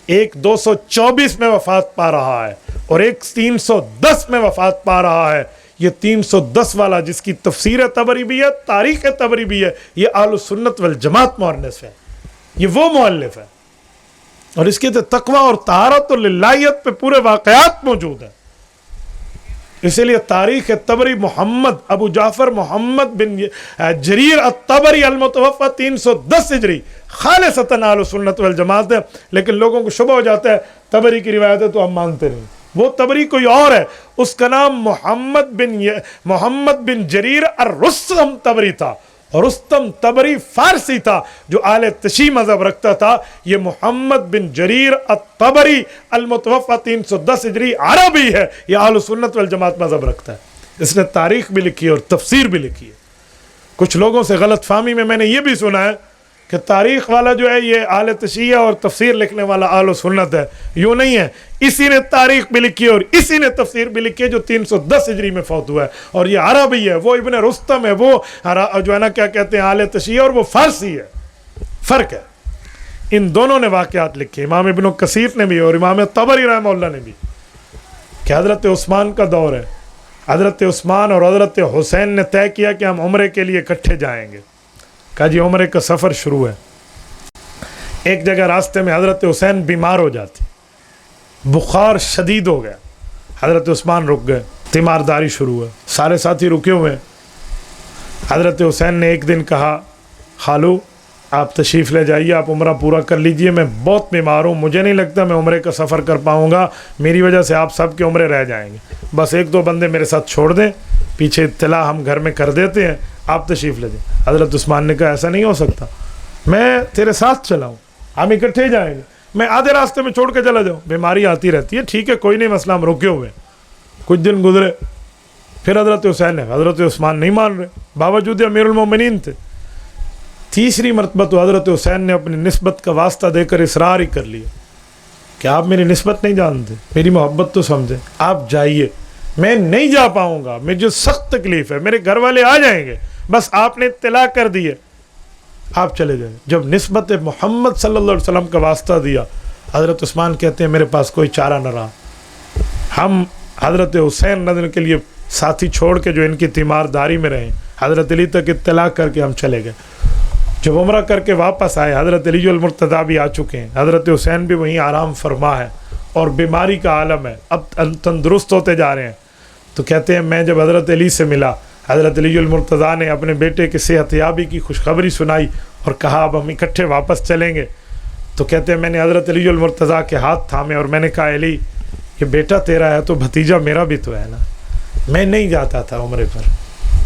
ایک 224 میں وفات پا رہا ہے، اور ایک 310 میں وفات پا رہا ہے۔ یہ 310 والا جس کی تفسیر طبری بھی ہے، تاریخ طبری بھی ہے، یہ اہل سنت والجماعت مؤلف ہے، یہ وہ مؤلف ہے، اور اس کے تقوی اور طہارت اور للہیت پہ پورے واقعات موجود ہیں۔ اسی لیے تاریخ طبری محمد ابو جعفر محمد بن جریر الطبری المتوفى 310 ہجری خالصتاً اہل سنت والجماعت ہے۔ لیکن لوگوں کو شبہ ہو جاتا ہے طبری کی روایت ہے تو ہم مانتے نہیں، وہ طبری کوئی اور ہے، اس کا نام محمد بن جریر الرستم طبری تھا، اور رستم طبری فارسی تھا جو اہل تشیع مذہب رکھتا تھا۔ یہ محمد بن جریر الطبری المتوفى 310 ہجری عربی ہے، یہ اہل سنت والجماعت مذہب رکھتا ہے۔ اس نے تاریخ بھی لکھی ہے اور تفسیر بھی لکھی ہے۔ کچھ لوگوں سے غلط فہمی میں نے یہ بھی سنا ہے کہ تاریخ والا جو ہے یہ اہل تشیع اور تفسیر لکھنے والا اہل و سنت ہے. یوں نہیں ہے. اسی نے تاریخ بھی لکھی اور اسی نے تفسیر بھی لکھی ہے جو 310 ہجری میں فوت ہوا ہے, اور یہ عربی ہے, وہ ابن رستم ہے, وہ جو ہے نا کیا کہتے ہیں اہل تشیع, اور وہ فارسی ہے. فرق ہے. ان دونوں نے واقعات لکھے, امام ابن کثیر نے بھی اور امام طبری رحمہ اللہ نے بھی, کہ حضرت عثمان کا دور ہے. حضرت عثمان اور حضرت حسین نے طے کیا کہ ہم عمرے کے لیے اکٹھے جائیں گے. کہا جی عمرے کا سفر شروع ہے. ایک جگہ راستے میں حضرت حسین بیمار ہو جاتے, بخار شدید ہو گیا. حضرت عثمان رک گئے, تیمارداری شروع ہے, سارے ساتھی رکے ہوئے ہیں. حضرت حسین نے ایک دن کہا خالو آپ تشریف لے جائیے, آپ عمرہ پورا کر لیجئے, میں بہت بیمار ہوں, مجھے نہیں لگتا میں عمرے کا سفر کر پاؤں گا, میری وجہ سے آپ سب کے عمرے رہ جائیں گے, بس ایک دو بندے میرے ساتھ چھوڑ دیں, پیچھے اطلاع ہم گھر میں کر دیتے ہیں, آپ تشریف لے جائیں. حضرت عثمان نے کہا ایسا نہیں ہو سکتا, میں تیرے ساتھ چلا ہوں, ہم اکٹھے جائیں گے, میں آدھے راستے میں چھوڑ کے چلا جاؤں, بیماری آتی رہتی ہے, ٹھیک ہے کوئی نہیں مسئلہ, ہم رکے ہوئے ہیں. کچھ دن گزرے, پھر حضرت حسین نے, حضرت عثمان نہیں مان رہے, باوجود امیر المومنین تھے. تیسری مرتبہ تو حضرت حسین نے اپنی نسبت کا واسطہ دے کر اصرار ہی کر لیا کہ آپ میری نسبت نہیں جانتے, میری محبت تو سمجھیں, آپ جائیے, میں نہیں جا پاؤں گا, مجھے سخت تکلیف ہے, میرے گھر والے آ جائیں گے, بس آپ نے اطلاع کر دی ہے, آپ چلے جائیں. جب نسبت محمد صلی اللہ علیہ وسلم کا واسطہ دیا, حضرت عثمان کہتے ہیں میرے پاس کوئی چارہ نہ رہا, ہم حضرت حسین نظر کے لیے ساتھی چھوڑ کے جو ان کی تیمارداری میں رہیں, حضرت علی تک اطلاع کر کے ہم چلے گئے. جب عمرہ کر کے واپس آئے, حضرت علی المرتضیٰ بھی آ چکے ہیں, حضرت حسین بھی وہیں آرام فرما ہے, اور بیماری کا عالم ہے, اب تندرست ہوتے جا رہے ہیں. تو کہتے ہیں میں جب حضرت علی سے ملا, حضرت علی المرتضیٰ نے اپنے بیٹے کی صحت یابی کی خوشخبری سنائی اور کہا اب ہم اکٹھے واپس چلیں گے. تو کہتے ہیں میں نے حضرت علی المرتضیٰ کے ہاتھ تھامے اور میں نے کہا علی یہ بیٹا تیرا ہے تو بھتیجا میرا بھی تو ہے نا, میں نہیں جاتا تھا عمرے پر,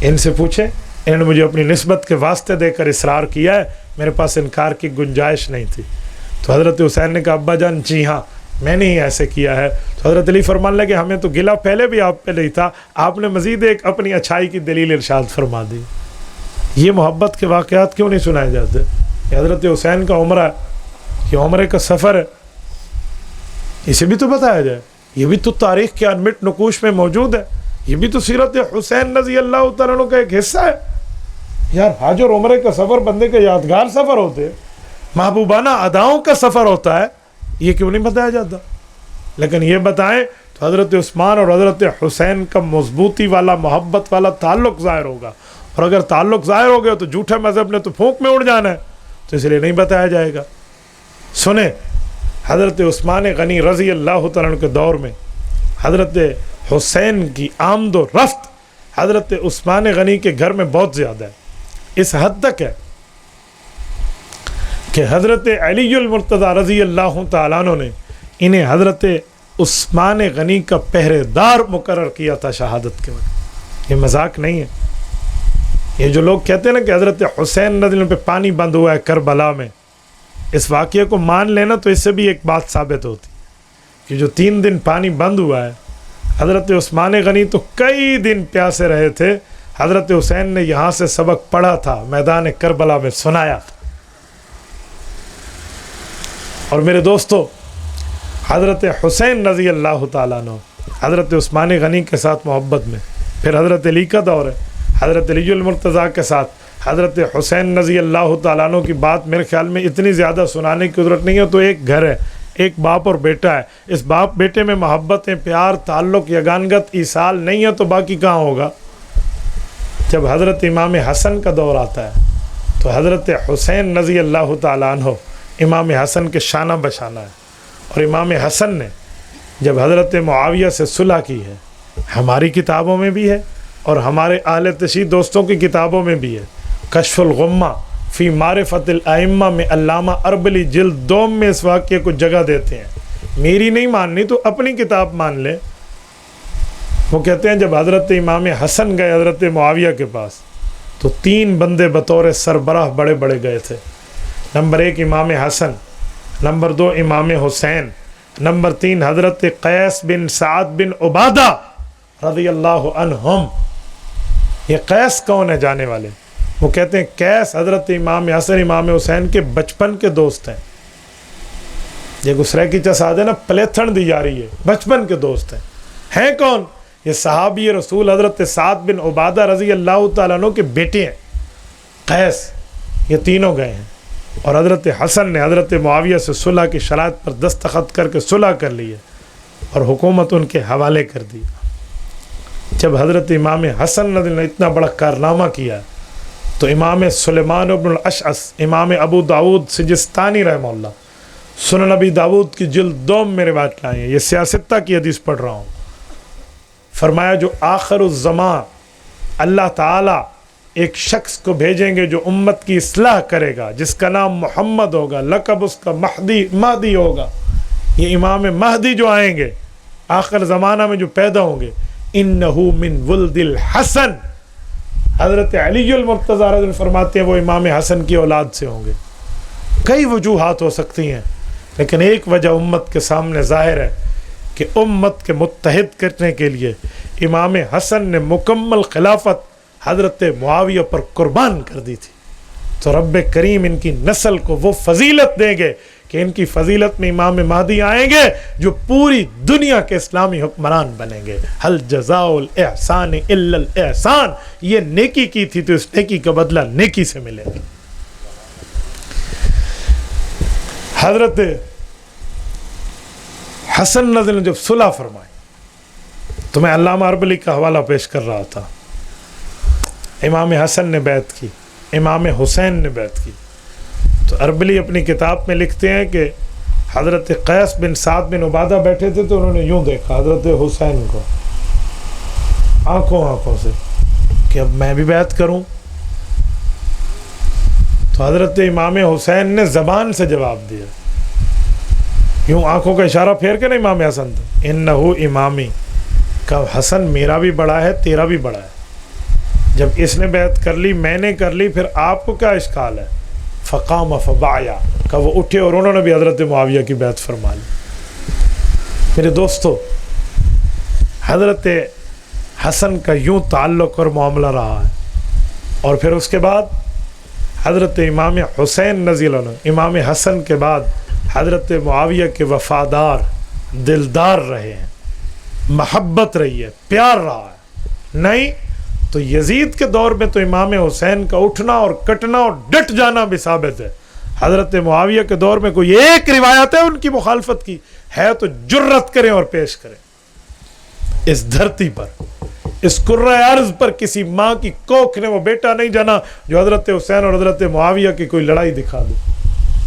ان سے پوچھیں, انہوں نے مجھے اپنی نسبت کے واسطے دے کر اصرار کیا ہے, میرے پاس انکار کی گنجائش نہیں تھی. تو حضرت حسین نے کہا ابا جان جی ہاں میں نے ہی ایسے کیا ہے. تو حضرت علی فرمان لگے ہمیں تو گلہ پہلے بھی آپ پہ نہیں تھا, آپ نے مزید ایک اپنی اچھائی کی دلیل ارشاد فرما دی. یہ محبت کے واقعات کیوں نہیں سنائے جاتے؟ کہ حضرت حسین کا عمرہ ہے, یہ عمرے کا سفر ہے, اسے بھی تو بتایا جائے, یہ بھی تو تاریخ کے انمٹ نقوش میں موجود ہے, یہ بھی تو سیرت حسین رضی اللہ تعالیٰ عنہ کا ایک حصہ ہے. یار حج اور عمرے کا سفر بندے کا یادگار سفر ہوتے, محبوبانہ اداؤں کا سفر ہوتا ہے, یہ کیوں نہیں بتایا جاتا؟ لیکن یہ بتائیں تو حضرت عثمان اور حضرت حسین کا مضبوطی والا محبت والا تعلق ظاہر ہوگا, اور اگر تعلق ظاہر ہو گیا تو جھوٹے مذہب نے تو پھونک میں اڑ جانا ہے, تو اس لیے نہیں بتایا جائے گا. سنیں, حضرت عثمان غنی رضی اللہ تعالیٰ عنہ کے دور میں حضرت حسین کی آمد و رفت حضرت عثمان غنی کے گھر میں بہت زیادہ ہے. اس حد تک ہے کہ حضرت علی المرتضیٰ رضی اللہ تعالیٰ عنہ نے انہیں حضرت عثمان غنی کا پہرے دار مقرر کیا تھا شہادت کے وقت. یہ مذاق نہیں ہے. یہ جو لوگ کہتے ہیں نا کہ حضرت حسین رضی اللہ پہ پانی بند ہوا ہے کربلا میں, اس واقعے کو مان لینا تو اس سے بھی ایک بات ثابت ہوتی کہ جو 3 دن پانی بند ہوا ہے, حضرت عثمان غنی تو کئی دن پیاسے رہے تھے. حضرت حسین نے یہاں سے سبق پڑھا تھا, میدان کربلا میں سنایا. اور میرے دوستو, حضرت حسین رضی اللہ تعالیٰ عنہ حضرت عثمان غنی کے ساتھ محبت میں, پھر حضرت علی کا دور ہے, حضرت علی المرتضیٰ کے ساتھ حضرت حسین رضی اللہ تعالیٰ عنہ کی بات میرے خیال میں اتنی زیادہ سنانے کی ضرورت نہیں ہے. تو ایک گھر ہے, ایک باپ اور بیٹا ہے, اس باپ بیٹے میں محبتیں, پیار, تعلق, یگانگت, ایصال نہیں ہے تو باقی کہاں ہوگا؟ جب حضرت امام حسن کا دور آتا ہے تو حضرت حسین رضی اللہ تعالیٰ عنہ امام حسن کے شانہ بشانہ ہے. اور امام حسن نے جب حضرت معاویہ سے صلح کی ہے, ہماری کتابوں میں بھی ہے اور ہمارے اہل تشیع دوستوں کی کتابوں میں بھی ہے. کشف الغمہ فی معرفت الائمہ میں علامہ اربلی جلد 2 میں اس واقعے کو جگہ دیتے ہیں. میری نہیں ماننی تو اپنی کتاب مان لے. وہ کہتے ہیں جب حضرت امام حسن گئے حضرت معاویہ کے پاس تو 3 بندے بطور سربراہ بڑے بڑے گئے تھے. نمبر 1 امام حسن, نمبر 2 امام حسین, نمبر 3 حضرت قیس بن سعد بن عبادہ رضی اللہ عنہم. یہ قیس کون ہے جانے والے؟ وہ کہتے ہیں قیس حضرت امام حسن امام حسین کے بچپن کے دوست ہیں. یہ گسرے کی چساد ہے نا پلیتھن دی جا رہی ہے, بچپن کے دوست ہیں کون؟ یہ صحابی رسول حضرت سعد بن عبادہ رضی اللہ تعالیٰ عنہ کے بیٹے ہیں قیس. یہ تینوں گئے ہیں اور حضرت حسن نے حضرت معاویہ سے صلح کی شرائط پر دستخط کر کے صلح کر لی ہے اور حکومت ان کے حوالے کر دی. جب حضرت امام حسن نے اتنا بڑا کارنامہ کیا تو امام سلیمان بن الاشعث امام ابو داود سجستانی رحمہ اللہ سنن نبی داود کی جلد 2 میں روایت لائے ہیں. یہ سیاستہ کی حدیث پڑھ رہا ہوں. فرمایا جو آخر الزمان اللہ تعالیٰ ایک شخص کو بھیجیں گے جو امت کی اصلاح کرے گا, جس کا نام محمد ہوگا, لقب اس کا مہدی ہوگا. یہ امام مہدی جو آئیں گے آخر زمانہ میں جو پیدا ہوں گے, انہو من ولد الحسن, حضرت علی المرتضیٰ رضی اللہ فرماتے ہیں وہ امام حسن کی اولاد سے ہوں گے. کئی وجوہات ہو سکتی ہیں لیکن ایک وجہ امت کے سامنے ظاہر ہے کہ امت کے متحد کرنے کے لیے امام حسن نے مکمل خلافت حضرت معاویہ پر قربان کر دی تھی. تو رب کریم ان کی نسل کو وہ فضیلت دیں گے کہ ان کی فضیلت میں امام مہدی آئیں گے جو پوری دنیا کے اسلامی حکمران بنیں گے. حل جزاء الاحسان الا الاحسان, یہ نیکی کی تھی تو اس نیکی کا بدلہ نیکی سے ملے گا. حضرت حسن نے جب صلح فرمائی تو میں علامہ اربلی کا حوالہ پیش کر رہا تھا. امام حسن نے بیعت کی, امام حسین نے بیعت کی. تو اربلی اپنی کتاب میں لکھتے ہیں کہ حضرت قیس بن سعد بن عبادہ بیٹھے تھے تو انہوں نے یوں دیکھا حضرت حسین کو آنکھوں سے کہ اب میں بھی بیعت کروں. تو حضرت امام حسین نے زبان سے جواب دیا, یوں آنکھوں کا اشارہ پھیر کے نا امام حسن تھا, انہو امامی, کہ حسن میرا بھی بڑا ہے تیرا بھی بڑا ہے. جب اس نے بیعت کر لی میں نے کر لی پھر آپ کو کیا اشکال ہے؟ فقام فبایا, کہ وہ اٹھے اور انہوں نے بھی حضرت معاویہ کی بیعت فرما لی. میرے دوستو, حضرت حسن کا یوں تعلق اور معاملہ رہا ہے. اور پھر اس کے بعد حضرت امام حسین رضی اللہ عنہ امام حسن کے بعد حضرت معاویہ کے وفادار دلدار رہے ہیں, محبت رہی ہے, پیار رہا ہے. نہیں تو یزید کے دور میں تو امام حسین کا اٹھنا اور کٹنا اور ڈٹ جانا بھی ثابت ہے. حضرت معاویہ کے دور میں کوئی ایک روایت ہے ان کی مخالفت کی ہے تو جرت کریں اور پیش کریں. اس دھرتی پر, اس کرۂ ارض پر کسی ماں کی کوکھ نے وہ بیٹا نہیں جانا جو حضرت حسین اور حضرت معاویہ کی کوئی لڑائی دکھا دے.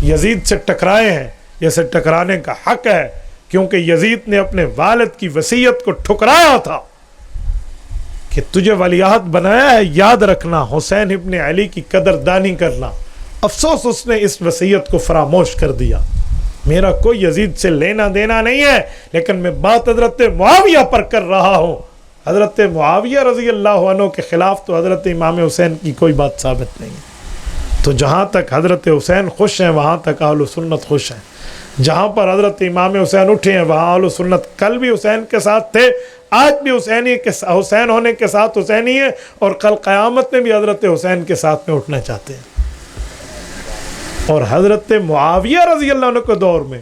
یزید سے ٹکرائے ہیں, جیسے ٹکرانے کا حق ہے, کیونکہ یزید نے اپنے والد کی وصیت کو ٹھکرایا تھا کہ تجھے ولیعہد بنایا ہے, یاد رکھنا حسین ابن علی کی قدردانی کرنا. افسوس اس نے اس وصیت کو فراموش کر دیا. میرا کوئی یزید سے لینا دینا نہیں ہے, لیکن میں بات حضرت معاویہ پر کر رہا ہوں. حضرت معاویہ رضی اللہ عنہ کے خلاف تو حضرت امام حسین کی کوئی بات ثابت نہیں ہے. تو جہاں تک حضرت حسین خوش ہیں وہاں تک اہل سنت خوش ہیں. جہاں پر حضرت امام حسین اٹھے ہیں وہاں اہل سنت کل بھی حسین کے ساتھ تھے, آج بھی حسین ہونے کے ساتھ حسینی ہے, اور کل قیامت میں بھی حضرت حسین کے ساتھ میں اٹھنا چاہتے ہیں. اور حضرت معاویہ رضی اللہ عنہ کے دور میں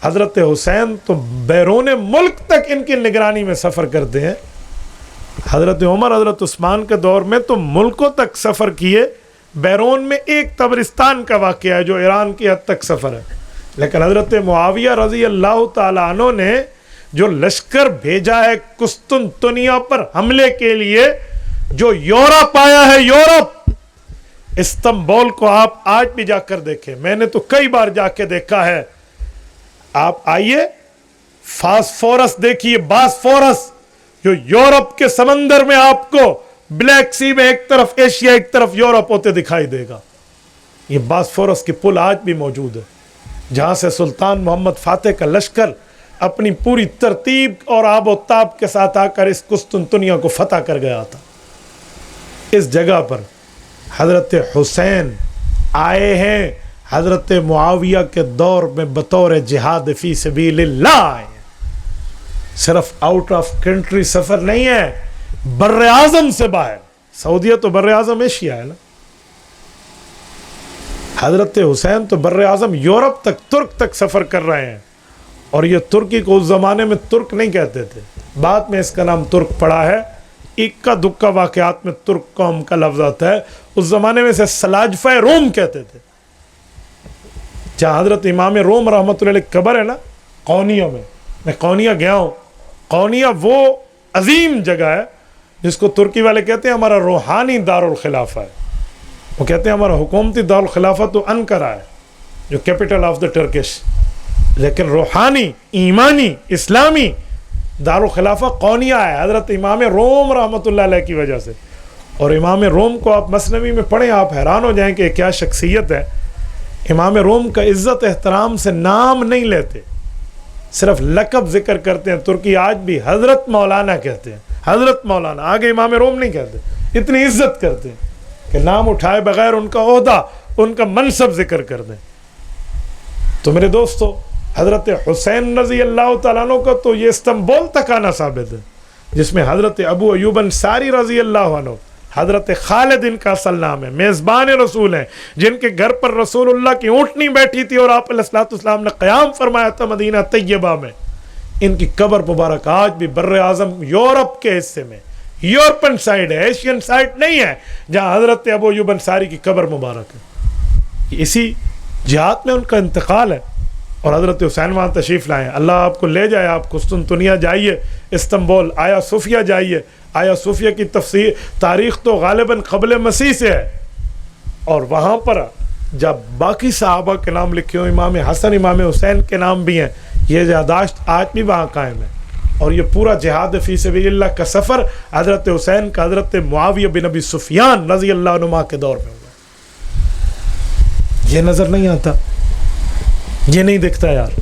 حضرت حسین تو بیرون ملک تک ان کی نگرانی میں سفر کرتے ہیں. حضرت عمر حضرت عثمان کے دور میں تو ملکوں تک سفر کیے, بیرون میں ایک تبرستان کا واقعہ ہے جو ایران کی حد تک سفر ہے. لیکن حضرت معاویہ رضی اللہ تعالیٰ عنہ نے جو لشکر بھیجا ہے قسطنطنیہ پر حملے کے لیے, جو یورپ آیا ہے, یورپ, استنبول کو آپ آج بھی جا کر دیکھیں, میں نے تو کئی بار جا کے دیکھا ہے. آپ آئیے فاسفورس دیکھیے, باسفورس, جو یورپ کے سمندر میں آپ کو بلیک سی میں ایک طرف ایشیا ایک طرف یورپ ہوتے دکھائی دے گا. یہ باسفورس کی پل آج بھی موجود ہے جہاں سے سلطان محمد فاتح کا لشکر اپنی پوری ترتیب اور آب و تاب کے ساتھ آ کر اس قسطنطنیہ کو فتح کر گیا تھا. اس جگہ پر حضرت حسین آئے ہیں, حضرت معاویہ کے دور میں بطور جہاد فی سبیل اللہ آئے ہیں. صرف آؤٹ آف کنٹری سفر نہیں ہے, بر اعظم سے باہر. سعودیہ تو بر اعظم ایشیا ہے نا, حضرت حسین تو بر اعظم یورپ تک، ترک تک سفر کر رہے ہیں، اور یہ ترکی کو اس زمانے میں ترک نہیں کہتے تھے، بعد میں اس کا نام ترک پڑا ہے۔ اکا دکا واقعات میں ترک قوم کا لفظ آتا ہے، اس زمانے میں سے سلاجفہ روم کہتے تھے۔ جہاں حضرت امام روم رحمۃ اللہ علیہ قبر ہے نا، قونیہ میں قونیہ گیا ہوں۔ قونیہ وہ عظیم جگہ ہے جس کو ترکی والے کہتے ہیں ہمارا روحانی دارالخلافہ ہے۔ وہ کہتے ہیں ہمارا حکومتی دارالخلافہ تو انقرہ ہے جو کیپٹل آف دا ٹرکش، لیکن روحانی، ایمانی، اسلامی دارالخلافہ قونیہ ہے حضرت امام روم رحمۃ اللہ علیہ کی وجہ سے۔ اور امام روم کو آپ مثنوی میں پڑھیں، آپ حیران ہو جائیں کہ کیا شخصیت ہے۔ امام روم کا عزت احترام سے نام نہیں لیتے، صرف لقب ذکر کرتے ہیں۔ ترکی آج بھی حضرت مولانا کہتے ہیں، حضرت مولانا، آگے امام روم نہیں کہتے، اتنی عزت کرتے ہیں کہ نام اٹھائے بغیر ان کا عہدہ، ان کا منصب ذکر کر دیں۔ تو میرے دوستو، حضرت حسین رضی اللہ تعالیٰ عنہ کا تو یہ استنبول تک آنا ثابت ہے، جس میں حضرت ابو ایوب انصاری رضی اللہ عنہ، حضرت خالد ان کا اصل نام ہے، میزبان رسول ہیں، جن کے گھر پر رسول اللہ کی اونٹنی بیٹھی تھی اور آپ علیہ الصلوۃ والسلام نے قیام فرمایا تھا مدینہ طیبہ میں۔ ان کی قبر مبارک آج بھی بر اعظم یورپ کے حصے میں، یورپن سائڈ ہے، ایشین سائڈ نہیں ہے، جہاں حضرت ابو ایوب انصاری کی قبر مبارک ہے۔ اسی جہاد میں ان کا انتقال ہے، اور حضرت حسین وہاں تشریف لائے۔ اللہ آپ کو لے جائے، آپ قسطنطنیہ جائیے، استنبول، آیا صوفیہ جائیے۔ آیا صوفیہ کی تفسیر تاریخ تو غالباً قبل مسیح سے ہے، اور وہاں پر جب باقی صحابہ کے نام لکھے ہوں، امام حسن، امام حسین کے نام بھی ہیں، یہ یاداشت آج بھی وہاں قائم ہے۔ اور یہ پورا جہاد فی سبیل اللہ کا سفر حضرت حسین کا حضرت معاویہ بن ابی سفیان رضی اللہ عنہ کے دور میں ہوا۔ یہ نظر نہیں آتا، یہ نہیں دکھتا یار،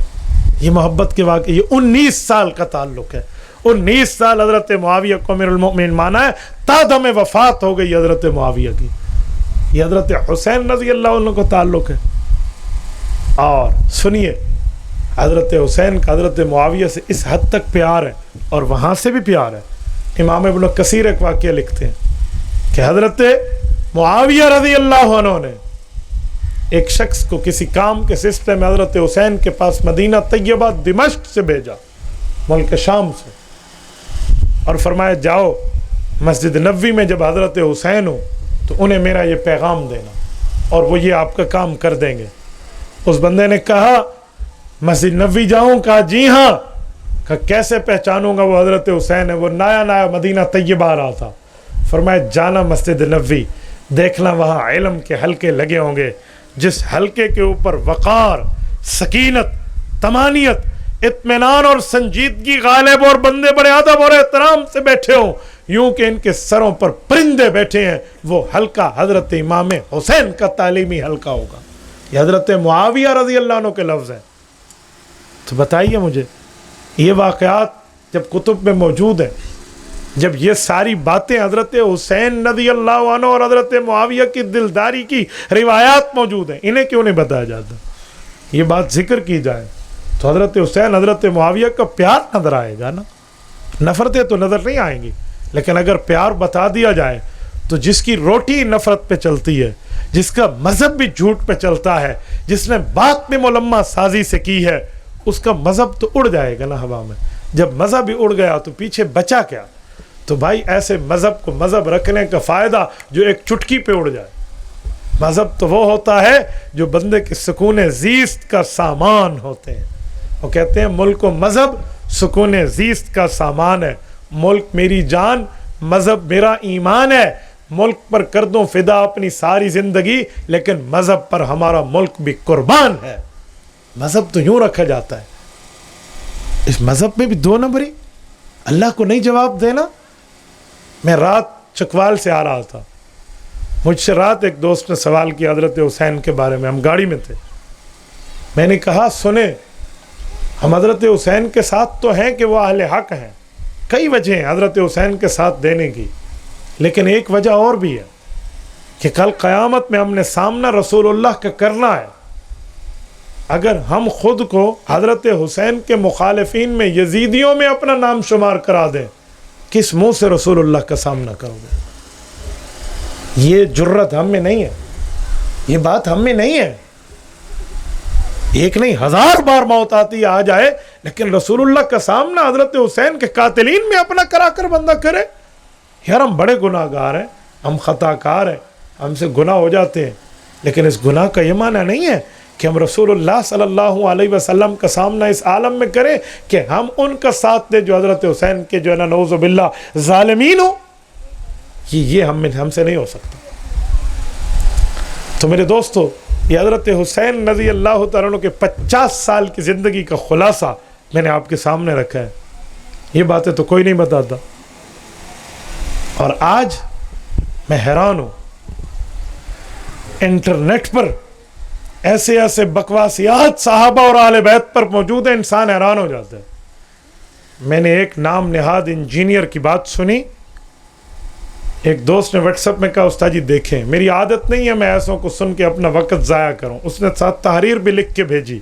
یہ محبت کے واقعے۔ یہ 19 سال کا تعلق ہے، 19 سال حضرت معاویہ کو امیر المؤمنین مانا ہے، تا دم وفات ہو گئی حضرت معاویہ کی۔ یہ حضرت حسین رضی اللہ عنہ کو تعلق ہے۔ اور سنیے، حضرت حسین کا حضرت معاویہ سے اس حد تک پیار ہے، اور وہاں سے بھی پیار ہے۔ امام ابن کثیر ایک واقعہ لکھتے ہیں کہ حضرت معاویہ رضی اللہ عنہ نے ایک شخص کو کسی کام کے سلسلے میں حضرت حسین کے پاس مدینہ طیبہ دمشق سے بھیجا، ملک شام سے، اور فرمایا جاؤ مسجد نبوی میں جب حضرت حسین ہو تو انہیں میرا یہ پیغام دینا، اور وہ یہ آپ کا کام کر دیں گے۔ اس بندے نے کہا مسجد نبوی جاؤں؟ کہا جی ہاں۔ کہا کیسے پہچانوں گا وہ حضرت حسین ہے؟ وہ نیا نیا مدینہ طیبہ آ رہا تھا۔ فرمایا جانا مسجد نبوی، دیکھنا وہاں علم کے حلقے لگے ہوں گے، جس حلقے کے اوپر وقار، سکینت، طمانیت، اطمینان اور سنجیدگی غالب، اور بندے بڑے ادب اور احترام سے بیٹھے ہوں، یوں کہ ان کے سروں پر پرندے بیٹھے ہیں، وہ حلقہ حضرت امام حسین کا تعلیمی حلقہ ہوگا۔ یہ حضرت معاویہ رضی اللہ عنہ کے لفظ ہیں۔ تو بتائیے مجھے، یہ واقعات جب کتب میں موجود ہیں، جب یہ ساری باتیں حضرت حسین رضی اللہ عنہ اور حضرت معاویہ کی دلداری کی روایات موجود ہیں، انہیں کیوں نہیں بتایا جاتا؟ یہ بات ذکر کی جائے تو حضرت حسین حضرت معاویہ کا پیار نظر آئے گا نا، نفرتیں تو نظر نہیں آئیں گی۔ لیکن اگر پیار بتا دیا جائے تو جس کی روٹی نفرت پہ چلتی ہے، جس کا مذہب بھی جھوٹ پہ چلتا ہے، جس نے بات میں ملمہ سازی سے کی ہے، اس کا مذہب تو اڑ جائے گا نا ہوا میں۔ جب مذہب ہی اڑ گیا تو پیچھے بچا کیا؟ تو بھائی ایسے مذہب کو مذہب رکھنے کا فائدہ جو ایک چٹکی پہ اڑ جائے۔ مذہب تو وہ ہوتا ہے جو بندے کے سکون زیست کا سامان ہوتے ہیں۔ وہ کہتے ہیں ملک و مذہب سکون زیست کا سامان ہے، ملک میری جان، مذہب میرا ایمان ہے۔ ملک پر کر دوں فدا اپنی ساری زندگی، لیکن مذہب پر ہمارا ملک بھی قربان ہے۔ مذہب تو یوں رکھا جاتا ہے۔ اس مذہب میں بھی دو نمبری، اللہ کو نہیں جواب دینا۔ میں رات چکوال سے آ رہا تھا، مجھ سے رات ایک دوست نے سوال کیا حضرت حسین کے بارے میں، ہم گاڑی میں تھے۔ میں نے کہا سنیں، ہم حضرت حسین کے ساتھ تو ہیں کہ وہ اہل حق ہیں، کئی وجہ ہیں حضرت حسین کے ساتھ دینے کی، لیکن ایک وجہ اور بھی ہے کہ کل قیامت میں ہم نے سامنا رسول اللہ کا کرنا ہے۔ اگر ہم خود کو حضرت حسین کے مخالفین میں، یزیدیوں میں اپنا نام شمار کرا دیں، کس منہ سے رسول اللہ کا سامنا کرو گے؟ یہ جرت ہم میں نہیں ہے۔ یہ بات ہم میں نہیں ہے. ایک نہیں 1000 بار موت آتی آ جائے, لیکن رسول اللہ کا سامنا حضرت حسین کے قاتلین میں اپنا کرا کر بندہ کرے. یار ہم بڑے گناہ گار ہیں, ہم خطا کار ہیں, ہم سے گناہ ہو جاتے ہیں, لیکن اس گناہ کا یہ معنی نہیں ہے کہ ہم رسول اللہ صلی اللہ علیہ وسلم کا سامنا اس عالم میں کریں کہ ہم ان کا ساتھ دیں جو حضرت حسین کے جو ہے نا نعوذ باللہ ظالمین ہو. یہ ہم سے نہیں ہو سکتا. تو میرے دوستو, یہ حضرت حسین رضی اللہ تعالیٰ عنہ کے 50 سال کی زندگی کا خلاصہ میں نے آپ کے سامنے رکھا ہے. یہ باتیں تو کوئی نہیں بتاتا. اور آج میں حیران ہوں, انٹرنیٹ پر ایسے ایسے بکواسیات صحابہ اور اہل بیت پر موجود ہیں, انسان حیران ہو جاتا ہے. میں نے ایک نام نہاد انجینئر کی بات سنی. ایک دوست نے واٹس ایپ میں کہا استاد جی دیکھیں, میری عادت نہیں ہے میں ایسوں کو سن کے اپنا وقت ضائع کروں. اس نے ساتھ تحریر بھی لکھ کے بھیجی.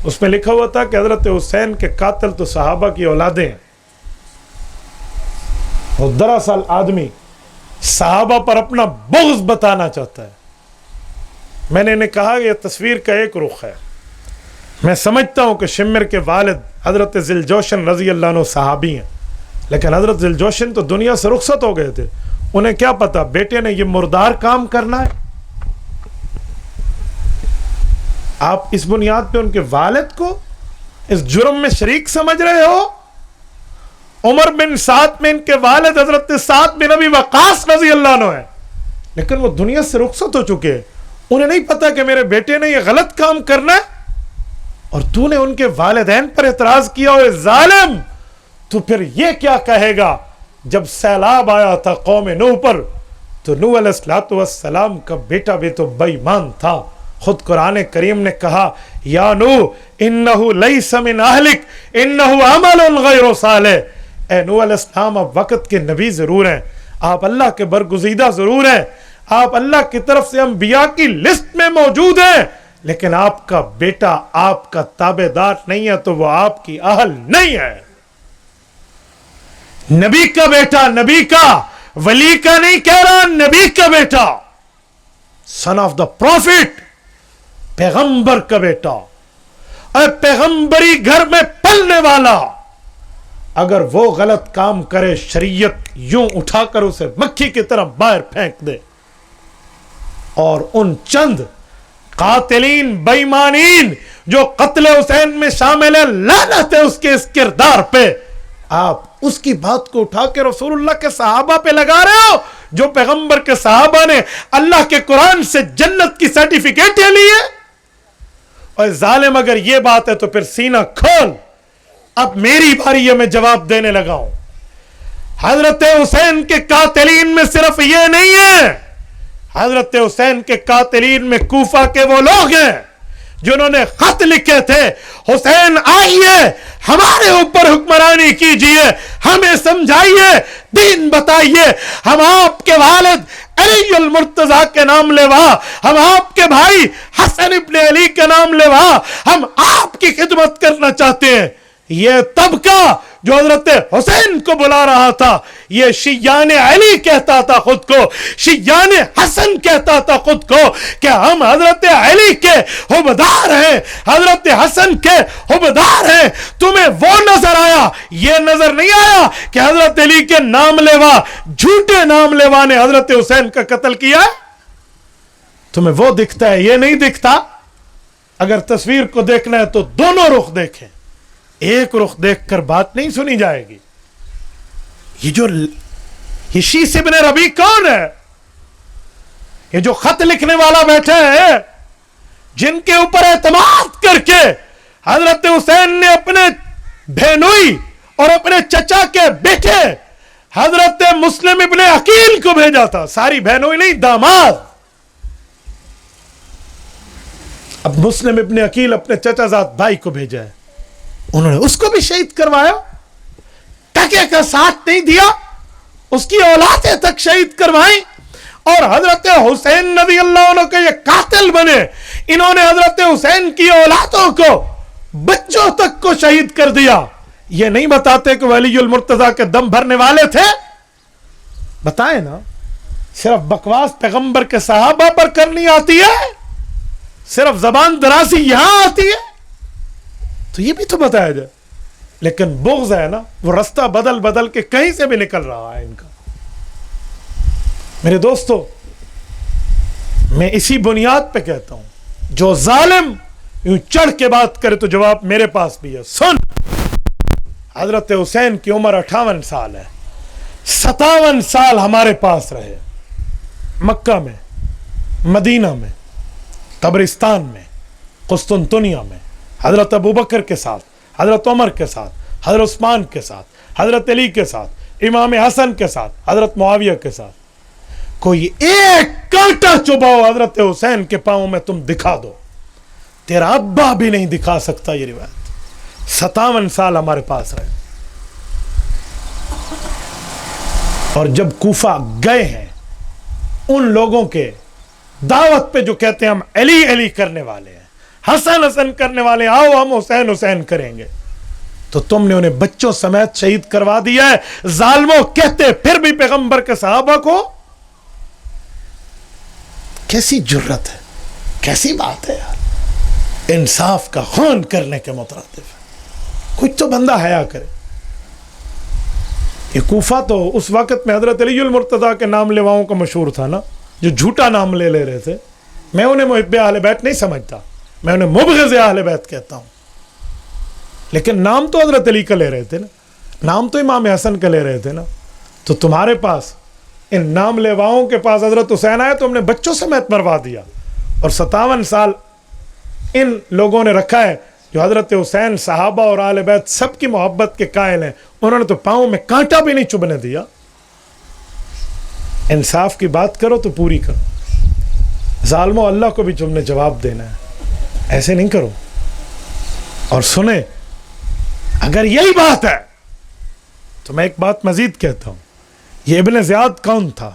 اس میں لکھا ہوا تھا کہ حضرت حسین کے قاتل تو صحابہ کی اولادیں ہیں. وہ دراصل آدمی صحابہ پر اپنا بغض بتانا چاہتا ہے. میں نے انہیں کہا کہ یہ تصویر کا ایک رخ ہے. میں سمجھتا ہوں کہ شمر کے والد حضرت ذوالجوشن رضی اللہ عنہ صحابی ہیں, لیکن حضرت ذوالجوشن تو دنیا سے رخصت ہو گئے تھے. انہیں کیا پتا بیٹے نے یہ مردار کام کرنا ہے. آپ اس بنیاد پہ ان کے والد کو اس جرم میں شریک سمجھ رہے ہو. عمر بن سعد میں ان کے والد حضرت سعد بن ابی وقاص رضی اللہ عنہ ہیں, لیکن وہ دنیا سے رخصت ہو چکے ہیں. انہیں نہیں پتا کہ میرے بیٹے نے یہ غلط کام کرنا ہے, اور تو نے ان کے والدین پر اعتراض کیا. ہوئے ظالم, تو پھر یہ کیا کہے گا جب سیلاب آیا تھا قوم نوح پر, تو نوح علیہ السلام کا بیٹا بھی تو بے ایمان تھا. خود قرآن کریم نے کہا یا نوح انہو لیس من اہلک انہو عمل غیر صالح. اے نوح علیہ السلام, آپ وقت کے نبی ضرور ہیں, آپ اللہ کے برگزیدہ ضرور ہیں, آپ اللہ کی طرف سے انبیاء کی لسٹ میں موجود ہیں, لیکن آپ کا بیٹا آپ کا تابع دار نہیں ہے, تو وہ آپ کی اہل نہیں ہے. نبی کا بیٹا, نبی کا, ولی کا نہیں کہہ رہا, نبی کا بیٹا, سن آف دا پروفٹ, پیغمبر کا بیٹا, اے پیغمبری گھر میں پلنے والا, اگر وہ غلط کام کرے شریعت یوں اٹھا کر اسے مکھی کی طرح باہر پھینک دے. اور ان چند قاتلین بے ایمانین جو قتل حسین میں شامل ہیں, لعنت ہے اس کے اس کردار پہ. آپ اس کی بات کو اٹھا کے رسول اللہ کے صحابہ پہ لگا رہے ہو, جو پیغمبر کے صحابہ نے اللہ کے قرآن سے جنت کی سرٹیفکیٹیں لی ہے. اور ظالم اگر یہ بات ہے تو پھر سینہ کھول. اب میری باری ہے, میں جواب دینے لگا ہوں. حضرت حسین کے قاتلین میں صرف یہ نہیں ہے, حضرت حسین کے قاتلین میں کوفہ کے وہ لوگ ہیں جنہوں نے خط لکھے تھے, حسین آئیے ہمارے اوپر حکمرانی کیجئے, ہمیں سمجھائیے, دین بتائیے. ہم آپ کے والد علی المرتضیٰ کے نام لیوا, ہم آپ کے بھائی حسن ابن علی کے نام لیوا, ہم آپ کی خدمت کرنا چاہتے ہیں. یہ طبقہ جو حضرت حسین کو بلا رہا تھا, یہ شیعان علی کہتا تھا خود کو, شیعان حسن کہتا تھا خود کو کہ ہم حضرت علی کے حبدار ہیں, حضرت حسن کے حبدار ہیں. تمہیں وہ نظر آیا, یہ نظر نہیں آیا کہ حضرت علی کے نام لیوا, جھوٹے نام لیوا نے حضرت حسین کا قتل کیا. تمہیں وہ دکھتا ہے, یہ نہیں دکھتا. اگر تصویر کو دیکھنا ہے تو دونوں رخ دیکھیں, ایک رخ دیکھ کر بات نہیں سنی جائے گی. یہ شیس ابن ربیع کون ہے؟ یہ جو خط لکھنے والا بیٹھے ہیں, جن کے اوپر اعتماد کر کے حضرت حسین نے اپنے بہنوئی اور اپنے چچا کے بیٹے حضرت مسلم ابن عقیل کو بھیجا تھا. ساری بہنوئی نہیں, داماد. اب مسلم ابن عقیل اپنے چچا زاد بھائی کو بھیجا ہے, انہوں نے اس کو بھی شہید کروایا, ٹکے کا ساتھ نہیں دیا, اس کی اولادیں تک شہید کروائیں. اور حضرت حسین رضی اللہ عنہ کے یہ قاتل بنے, انہوں نے حضرت حسین کی اولادوں کو, بچوں تک کو شہید کر دیا. یہ نہیں بتاتے کہ وہ علی المرتضیٰ کے دم بھرنے والے تھے. بتائیں نا, صرف بکواس پیغمبر کے صحابہ پر کرنی آتی ہے, صرف زبان درازی یہاں آتی ہے, تو یہ بھی تو بتایا جائے. لیکن بغض ہے نا, وہ رستہ بدل بدل کے کہیں سے بھی نکل رہا ہے ان کا. میرے دوستو, میں اسی بنیاد پہ کہتا ہوں, جو ظالم یوں چڑھ کے بات کرے تو جواب میرے پاس بھی ہے. سن, حضرت حسین کی عمر 58 سال ہے, 57 سال ہمارے پاس رہے, مکہ میں, مدینہ میں, قبرستان میں, قسطنطنیہ میں, حضرت ابوبکر کے ساتھ, حضرت عمر کے ساتھ, حضرت عثمان کے ساتھ, حضرت علی کے ساتھ, امام حسن کے ساتھ, حضرت معاویہ کے ساتھ. کوئی ایک کانٹا چباؤ حضرت حسین کے پاؤں میں تم دکھا دو, تیرا ابا بھی نہیں دکھا سکتا یہ روایت. 57 سال ہمارے پاس رہے. اور جب کوفہ گئے ہیں ان لوگوں کے دعوت پہ جو کہتے ہیں ہم علی علی کرنے والے ہیں, حسن حسن کرنے والے, آؤ ہم حسین حسین کریں گے, تو تم نے انہیں بچوں سمیت شہید کروا دیا ہے. ظالموں کہتے پھر بھی پیغمبر کے صحابہ کو. کیسی جرت ہے, کیسی بات ہے یار, انصاف کا خون کرنے کے مترادف ہے. کچھ تو بندہ حیا کرے. یہ کوفہ تو اس وقت میں حضرت علی المرتضیٰ کے نام لیواؤں کا مشہور تھا نا, جو جھوٹا نام لے رہے تھے. میں انہیں محب اہل بیت نہیں سمجھتا, میں انہیں مبغض اہل بیت کہتا ہوں. لیکن نام تو حضرت علی کا لے رہے تھے نا, نام تو امام حسن کا لے رہے تھے نا. تو تمہارے پاس ان نام لیواؤں کے پاس حضرت حسین آئے تو ہم نے بچوں سمیت مروا دیا. اور 57 سال ان لوگوں نے رکھا ہے جو حضرت حسین, صحابہ اور اہل بیت سب کی محبت کے قائل ہیں, انہوں نے تو پاؤں میں کانٹا بھی نہیں چبھنے دیا. انصاف کی بات کرو تو پوری کرو. ظالموں, اللہ کو بھی تم نے جواب دینا ہے, ایسے نہیں کرو. اور سنیں, اگر یہی بات ہے تو میں ایک بات مزید کہتا ہوں. یہ ابن زیاد کون تھا؟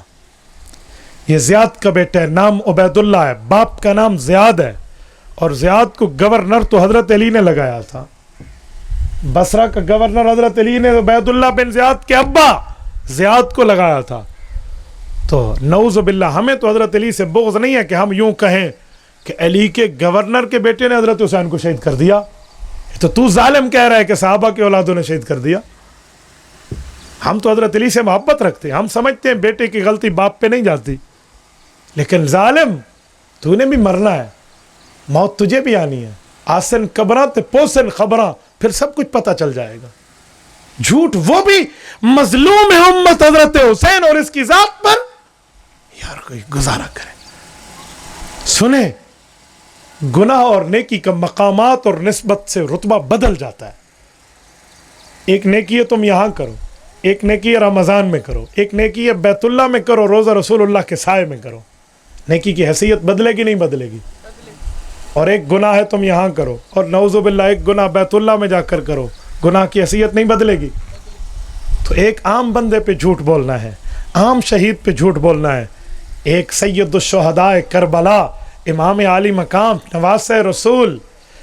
یہ زیاد کا بیٹا ہے, نام عبید اللہ ہے, باپ کا نام زیاد ہے. اور زیاد کو گورنر تو حضرت علی نے لگایا تھا. بصرہ کا گورنر حضرت علی نے عبید اللہ بن زیاد کے ابا زیاد کو لگایا تھا. تو نعوذ باللہ, ہمیں تو حضرت علی سے بغض نہیں ہے کہ ہم یوں کہیں کہ علی کے گورنر کے بیٹے نے حضرت حسین کو شہید کر دیا. تو ظالم کہہ رہا ہے کہ صحابہ کے اولادوں نے شہید کر دیا. ہم تو حضرت علی سے محبت رکھتے ہیں, ہم سمجھتے ہیں بیٹے کی غلطی باپ پہ نہیں جاتی. لیکن ظالم, تو نے بھی مرنا ہے, موت تجھے بھی آنی ہے. آسن قبراں تے پوسن خبراں, پھر سب کچھ پتہ چل جائے گا. جھوٹ وہ بھی مظلوم ہے امت حضرت حسین اور اس کی ذات پر, یار کوئی گزارا کرے. سنیں, گناہ اور نیکی کا مقامات اور نسبت سے رتبہ بدل جاتا ہے. ایک نیکی ہے تم یہاں کرو, ایک نیکی ہے رمضان میں کرو, ایک نیکی ہے بیت اللہ میں کرو, روزہ رسول اللہ کے سائے میں کرو. نیکی کی حیثیت بدلے گی نہیں بدلے گی. اور ایک گناہ ہے تم یہاں کرو, اور نعوذ باللہ ایک گناہ بیت اللہ میں جا کر کرو, گناہ کی حیثیت نہیں بدلے گی. تو ایک عام بندے پہ جھوٹ بولنا ہے, عام شہید پہ جھوٹ بولنا ہے. ایک سید الشہداء کربلا, امام عالی مقام, نواسہ رسول,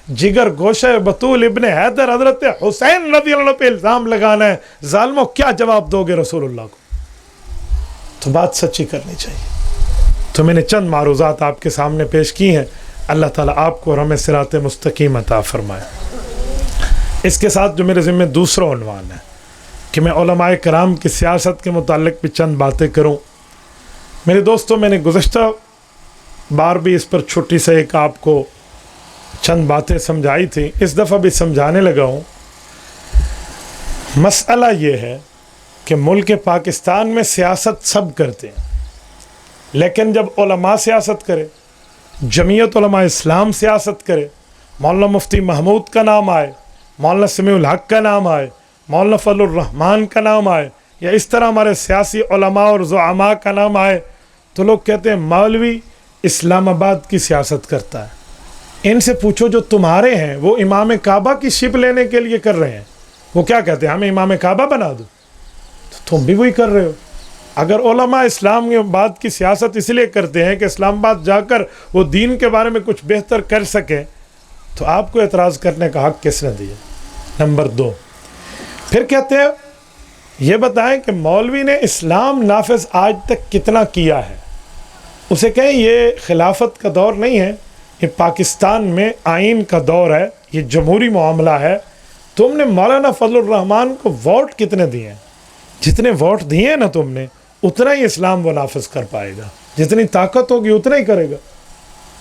جگر گوشہ بطول ابن حیدر حضرت حسین رضی اللہ عنہ پہ الزام لگانا ہے. ظالموں, کیا جواب دو گے رسول اللہ کو؟ تو بات سچی کرنی چاہیے. تو میں نے چند معروضات آپ کے سامنے پیش کی ہیں. اللہ تعالیٰ آپ کو اور ہمیں صراط مستقیم عطا فرمائے. اس کے ساتھ جو میرے ذمہ دوسرا عنوان ہے کہ میں علماء کرام کی سیاست کے متعلق بھی چند باتیں کروں. میرے دوستوں, میں نے گزشتہ بار بھی اس پر چھوٹی سے ایک آپ کو چند باتیں سمجھائی تھیں, اس دفعہ بھی سمجھانے لگا ہوں. مسئلہ یہ ہے کہ ملک پاکستان میں سیاست سب کرتے ہیں, لیکن جب علماء سیاست کرے, جمعیت علماء اسلام سیاست کرے, مولانا مفتی محمود کا نام آئے, مولانا سمیع الحق کا نام آئے, مولانا فضل الرحمان کا نام آئے, یا اس طرح ہمارے سیاسی علماء اور زعماء کا نام آئے, تو لوگ کہتے ہیں مولوی اسلام آباد کی سیاست کرتا ہے. ان سے پوچھو جو تمہارے ہیں وہ امام کعبہ کی شپ لینے کے لیے کر رہے ہیں, وہ کیا کہتے ہیں ہمیں امام کعبہ بنا دو. تو تم بھی وہی کر رہے ہو. اگر علماء اسلام آباد کی سیاست اس لیے کرتے ہیں کہ اسلام آباد جا کر وہ دین کے بارے میں کچھ بہتر کر سکیں, تو آپ کو اعتراض کرنے کا حق کس نے دیا؟ نمبر 2, پھر کہتے ہیں یہ بتائیں کہ مولوی نے اسلام نافذ آج تک کتنا کیا ہے؟ اسے کہیں یہ خلافت کا دور نہیں ہے، یہ پاکستان میں آئین کا دور ہے، یہ جمہوری معاملہ ہے. تم نے مولانا فضل الرحمان کو ووٹ کتنے دیے ہیں؟ جتنے ووٹ دیے ہیں نا تم نے، اتنا ہی اسلام وہ نافذ کر پائے گا. جتنی طاقت ہوگی اتنا ہی کرے گا.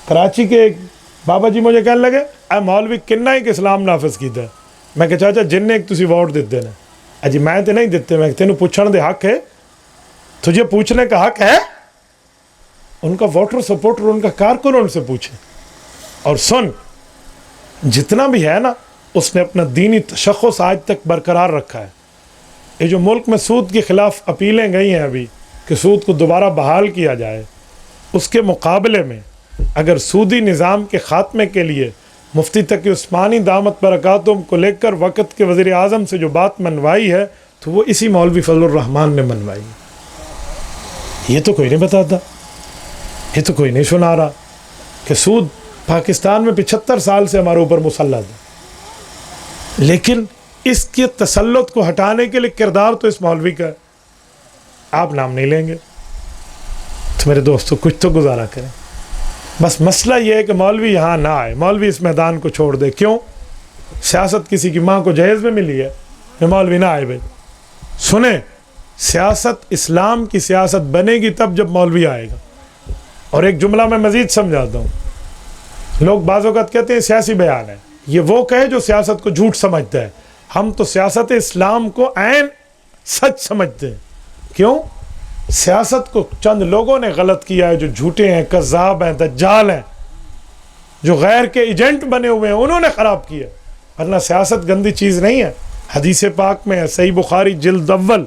کراچی کے ایک بابا جی مجھے کہنے لگے اے مولوی کنا ہی کہ اسلام نافذ کیتا ہے. میں کہ چاچا جن نے ایک تسی ووٹ دیتے نا، اجی میں تے نہیں دیتے، میں تینوں پوچھنے دے حق ہے، تجھے پوچھنے کا حق ہے. ان کا ووٹر سپورٹر، ان کا کارکن ان سے پوچھے. اور سن، جتنا بھی ہے نا اس نے اپنا دینی تشخص آج تک برقرار رکھا ہے. یہ جو ملک میں سود کے خلاف اپیلیں گئی ہیں ابھی کہ سود کو دوبارہ بحال کیا جائے، اس کے مقابلے میں اگر سودی نظام کے خاتمے کے لیے مفتی تقی عثمانی دامت برکاتہم کو لے کر وقت کے وزیر اعظم سے جو بات منوائی ہے تو وہ اسی مولوی فضل الرحمان نے منوائی. یہ تو کوئی نہیں بتاتا، یہ تو کوئی نہیں سنا رہا کہ سود پاکستان میں 75 سال سے ہمارے اوپر مسلط ہے. لیکن اس کے تسلط کو ہٹانے کے لیے کردار تو اس مولوی کا ہے. آپ نام نہیں لیں گے تو میرے دوستو کچھ تو گزارا کریں. بس مسئلہ یہ ہے کہ مولوی یہاں نہ آئے، مولوی اس میدان کو چھوڑ دے. کیوں؟ سیاست کسی کی ماں کو جہیز میں ملی ہے کہ مولوی نہ آئے. بھائی سنیں، سیاست اسلام کی سیاست بنے گی تب جب مولوی آئے گا. اور ایک جملہ میں مزید سمجھاتا ہوں. لوگ بعض اوقات کہتے ہیں سیاسی بیان ہے، یہ وہ کہے جو سیاست کو جھوٹ سمجھتا ہے. ہم تو سیاست اسلام کو عین سچ سمجھتے ہیں. کیوں؟ سیاست کو چند لوگوں نے غلط کیا ہے جو جھوٹے ہیں، کذاب ہیں، دجال ہیں، جو غیر کے ایجنٹ بنے ہوئے ہیں، انہوں نے خراب کیا. ورنہ سیاست گندی چیز نہیں ہے. حدیث پاک میں ہے، صحیح بخاری جلد اول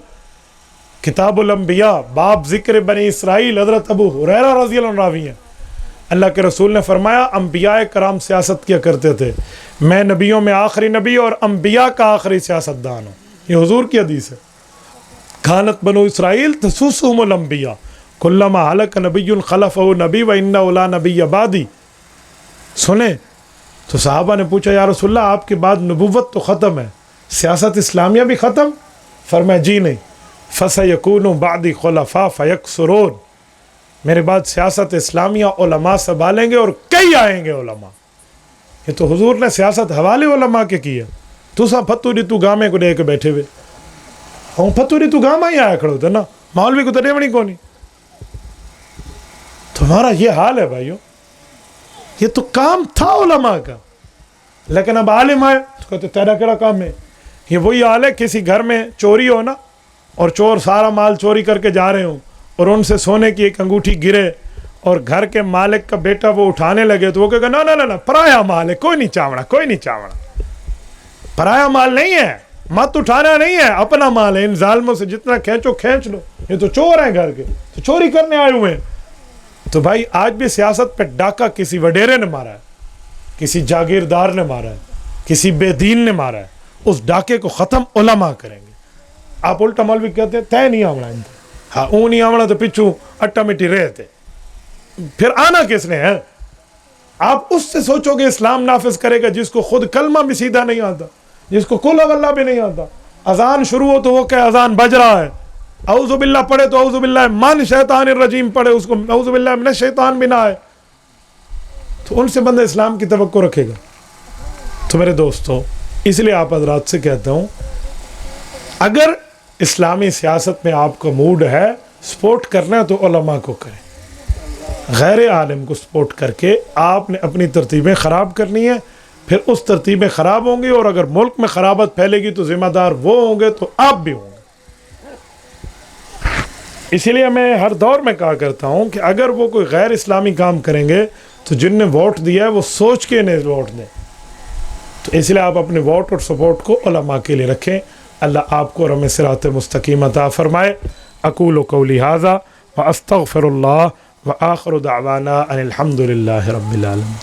کتاب الانبیاء باب ذکر بنی اسرائیل، حضرت ابو ہریرہ رضی اللہ عنہ راوی ہیں. اللہ کے رسول نے فرمایا انبیاء کرام سیاست کیا کرتے تھے، میں نبیوں میں آخری نبی اور انبیاء کا آخری سیاستدان ہوں. یہ حضور کی حدیث ہے. کانت بنو اسرائیل تسوسهم الانبیاء کلما ہلک نبی خلفہ نبی وانہ لا نبی بعدی. سنیں تو صحابہ نے پوچھا یا رسول اللہ آپ کے بعد نبوت تو ختم ہے، سیاست اسلامیہ بھی ختم؟ فرمایا جی نہیں. فَسَيَكُونُ بَعْدِ خُلَفَاءَ فَيَكْثُرُونَ، میرے بعد سیاست اسلامیہ علماء سنبھالیں گے اور کئی آئیں گے علماء. یہ تو حضور نے سیاست حوالے علماء کے کی ہے. تو سا پھتوری تو گامے کو دے کے بیٹھے ہوئے ہوں، پھتوری تو گاما ہی آیا کھڑے ہوتے نا، مولوی کو تو ڈیونی کو نہیں. تمہارا یہ حال ہے بھائیو. یہ تو کام تھا علماء کا، لیکن اب عالم آئے تو کہتے تیرا کیڑا کام ہے. یہ وہی حال ہے کسی گھر میں چوری ہو نا، اور چور سارا مال چوری کر کے جا رہے ہوں اور ان سے سونے کی ایک انگوٹھی گرے اور گھر کے مالک کا بیٹا وہ اٹھانے لگے تو وہ کہے گا نا نا نا پرایا مال ہے، کوئی نہیں چاوڑا، کوئی نہیں چاوڑا، پرایا مال نہیں ہے، مت اٹھانا نہیں ہے، اپنا مال ہے. ان ظالموں سے جتنا کھینچو کھینچ لو، یہ تو چور ہیں گھر کے، تو چوری کرنے آئے ہوئے ہیں. تو بھائی آج بھی سیاست پہ ڈاکہ کسی وڈیرے نے مارا ہے، کسی جاگیردار نے مارا ہے، کسی بے دین نے مارا ہے. اس ڈاکے کو ختم علماء کریں گے. آپ الٹا مولوی کہتے ہیں تے نہیں آوڑا، ہاں اون نہیں آوڑا تو پچھو اٹا مٹی رہتے، پھر آنا کس نے ہے؟ آپ اس سے سوچو گے اسلام نافذ کرے گا جس کو خود کلمہ بھی سیدھا نہیں آتا، جس کو قل واللہ بھی نہیں آتا. اذان شروع ہو تو وہ کہ اذان بج رہا ہے، اعوذ باللہ پڑھے تو اعوذ باللہ من شیطان الرجیم پڑھے، اس کو اعوذ باللہ من الشیطان بھی نہ آئے، تو ان سے بندہ اسلام کی توقع رکھے گا. تو میرے دوستو اس لیے آپ حضرات سے کہتا ہوں، اگر اسلامی سیاست میں آپ کا موڈ ہے سپورٹ کرنا ہے تو علماء کو کریں. غیر عالم کو سپورٹ کر کے آپ نے اپنی ترتیبیں خراب کرنی ہے، پھر اس ترتیبیں خراب ہوں گی اور اگر ملک میں خرابت پھیلے گی تو ذمہ دار وہ ہوں گے تو آپ بھی ہوں گے. اسی لیے میں ہر دور میں کہا کرتا ہوں کہ اگر وہ کوئی غیر اسلامی کام کریں گے تو جن نے ووٹ دیا ہے وہ سوچ کے انہیں ووٹ دیں. تو اس لیے آپ اپنے ووٹ اور سپورٹ کو علماء کے لیے رکھیں. اللہ آپ کو رحم صراط مستقیم عطا فرمائے. اقول قولی ھذا واستغفر اللہ وآخر دعوانا ان الحمد للہ رب العالمین.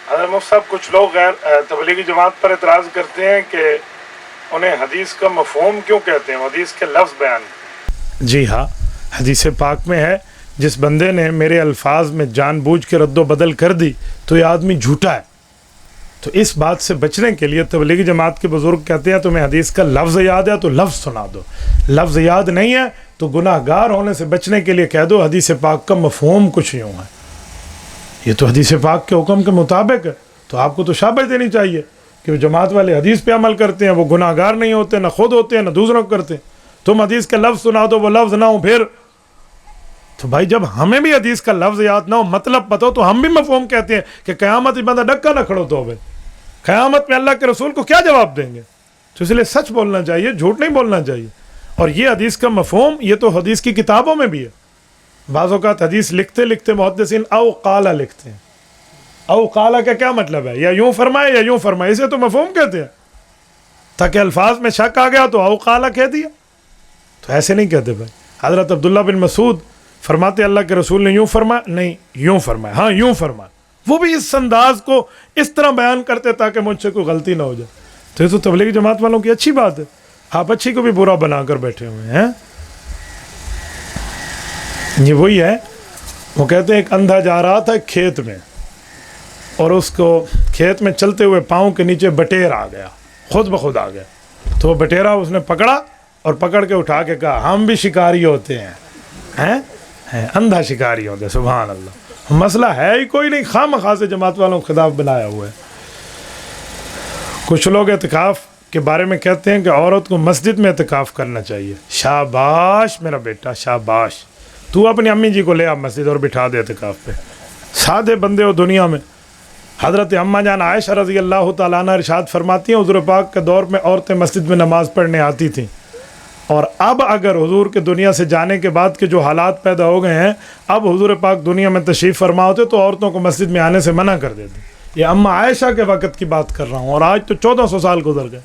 حضرت مفتی صاحب کچھ لوگ غیر تبلیغی جماعت پر اعتراض کرتے ہیں کہ انہیں حدیث کا مفہوم کیوں کہتے ہیں، حدیث کے لفظ بیان. جی ہاں، حدیث پاک میں ہے جس بندے نے میرے الفاظ میں جان بوجھ کے رد و بدل کر دی تو یہ آدمی جھوٹا ہے. تو اس بات سے بچنے کے لیے تبلیغی جماعت کے بزرگ کہتے ہیں تمہیں حدیث کا لفظ یاد ہے تو لفظ سنا دو، لفظ یاد نہیں ہے تو گناہ گار ہونے سے بچنے کے لیے کہہ دو حدیث پاک کا مفہوم کچھ یوں ہے، یہ تو حدیث پاک کے حکم کے مطابق ہے، تو آپ کو تو شاباش دینی چاہیے کہ وہ جماعت والے حدیث پہ عمل کرتے ہیں، وہ گناہ گار نہیں ہوتے، نہ خود ہوتے ہیں نہ دوسروں کو کرتے ہیں۔ تم حدیث کا لفظ سنا دو وہ لفظ نہ ہو پھر تو بھائی جب ہمیں بھی حدیث کا لفظ یاد نہ ہو مطلب پتہ ہو تو ہم بھی مفہوم کہتے ہیں کہ قیامت بندہ ڈکا نہ کھڑو تو بھائی قیامت میں اللہ کے رسول کو کیا جواب دیں گے؟ تو اس لیے سچ بولنا چاہیے، جھوٹ نہیں بولنا چاہیے۔ اور یہ حدیث کا مفہوم یہ تو حدیث کی کتابوں میں بھی ہے، بعض اوقات حدیث لکھتے لکھتے محدثین او قالا لکھتے ہیں، او قالا کا کیا مطلب ہے؟ یا یوں فرمائے یا یوں فرمائے، اسے تو مفہوم کہتے ہیں، تاکہ الفاظ میں شک آ گیا تو او قالا کہہ دیا، تو ایسے نہیں کہتے بھائی۔ حضرت عبداللہ بن مسعود فرماتے اللہ کے رسول نے یوں فرمایا، نہیں یوں فرمایا، ہاں یوں فرمایا، وہ بھی اس انداز کو اس طرح بیان کرتے تاکہ مجھ سے کوئی غلطی نہ ہو جائے۔ تو یہ تو تبلیغی جماعت والوں کی اچھی بات ہے، آپ اچھی کو بھی برا بنا کر بیٹھے ہوئے ہیں۔ یہ وہی ہے، وہ کہتے ہیں ایک اندھا جا رہا تھا کھیت میں اور اس کو کھیت میں چلتے ہوئے پاؤں کے نیچے بٹیر آ گیا، خود بخود آ گیا، تو وہ بٹیرا اس نے پکڑا اور پکڑ کے اٹھا کے کہا ہم بھی شکاری ہوتے ہیں، اندھا شکاری ہوتے ہیں۔ سبحان اللہ، مسئلہ ہے ہی کوئی نہیں، خواہ مخواہ سے جماعت والوں کو خطاب بنایا ہوا ہے۔ کچھ لوگ اعتکاف کے بارے میں کہتے ہیں کہ عورت کو مسجد میں اعتکاف کرنا چاہیے۔ شاباش میرا بیٹا، شاباش، تو اپنی امی جی کو لے آ مسجد اور بٹھا دے اعتکاف پہ۔ سادے بندے ہو دنیا میں۔ حضرت اماں جان عائشہ رضی اللہ تعالیٰ عنہ ارشاد فرماتی ہیں حضور پاک کے دور میں عورتیں مسجد میں نماز پڑھنے آتی تھیں، اور اب اگر حضور کے دنیا سے جانے کے بعد کے جو حالات پیدا ہو گئے ہیں، اب حضور پاک دنیا میں تشریف فرما ہوتے تو عورتوں کو مسجد میں آنے سے منع کر دیتے۔ یہ اماں عائشہ کے وقت کی بات کر رہا ہوں، اور آج تو 1400 سال گزر گئے۔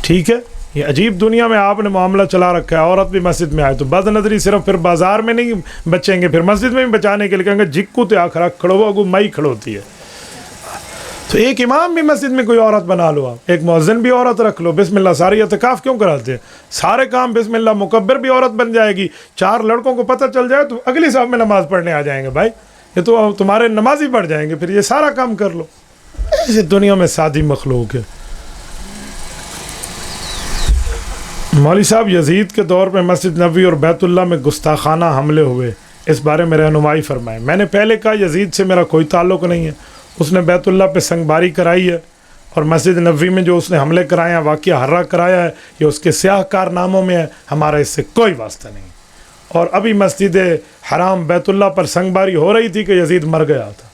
ٹھیک ہے، یہ عجیب دنیا میں آپ نے معاملہ چلا رکھا ہے، عورت بھی مسجد میں آئے تو بد نظری صرف پھر بازار میں نہیں بچیں گے، پھر مسجد میں بھی بچانے کے لیے کہیں گے جکو تے آخرا کھڑو اگو مئی کھڑوتی ہے۔ تو ایک امام بھی مسجد میں کوئی عورت بنا لو، آپ ایک مؤذن بھی عورت رکھ لو، بسم اللہ ساری اعتکاف کیوں کراتے ہیں؟ سارے کام بسم اللہ، مکبر بھی عورت بن جائے گی، 4 لڑکوں کو پتہ چل جائے تو اگلی صف میں نماز پڑھنے آ جائیں گے، بھائی یہ تو تمہارے نمازی پڑھ جائیں گے، پھر یہ سارا کام کر لو۔ ایسے دنیا میں سادی مخلوق ہے۔ مولوی صاحب یزید کے دور میں مسجد نبوی اور بیت اللہ میں گستاخانہ حملے ہوئے، اس بارے میں رہنمائی فرمائیں۔ میں نے پہلے کہا یزید سے میرا کوئی تعلق نہیں ہے، اس نے بیت اللہ پہ سنگ باری کرائی ہے، اور مسجد نبوی میں جو اس نے حملے کرائے ہیں، واقعہ حرہ کرایا ہے، یہ اس کے سیاہ کارناموں میں ہے، ہمارا اس سے کوئی واسطہ نہیں۔ اور ابھی مسجد حرام بیت اللہ پر سنگ باری ہو رہی تھی کہ یزید مر گیا تھا،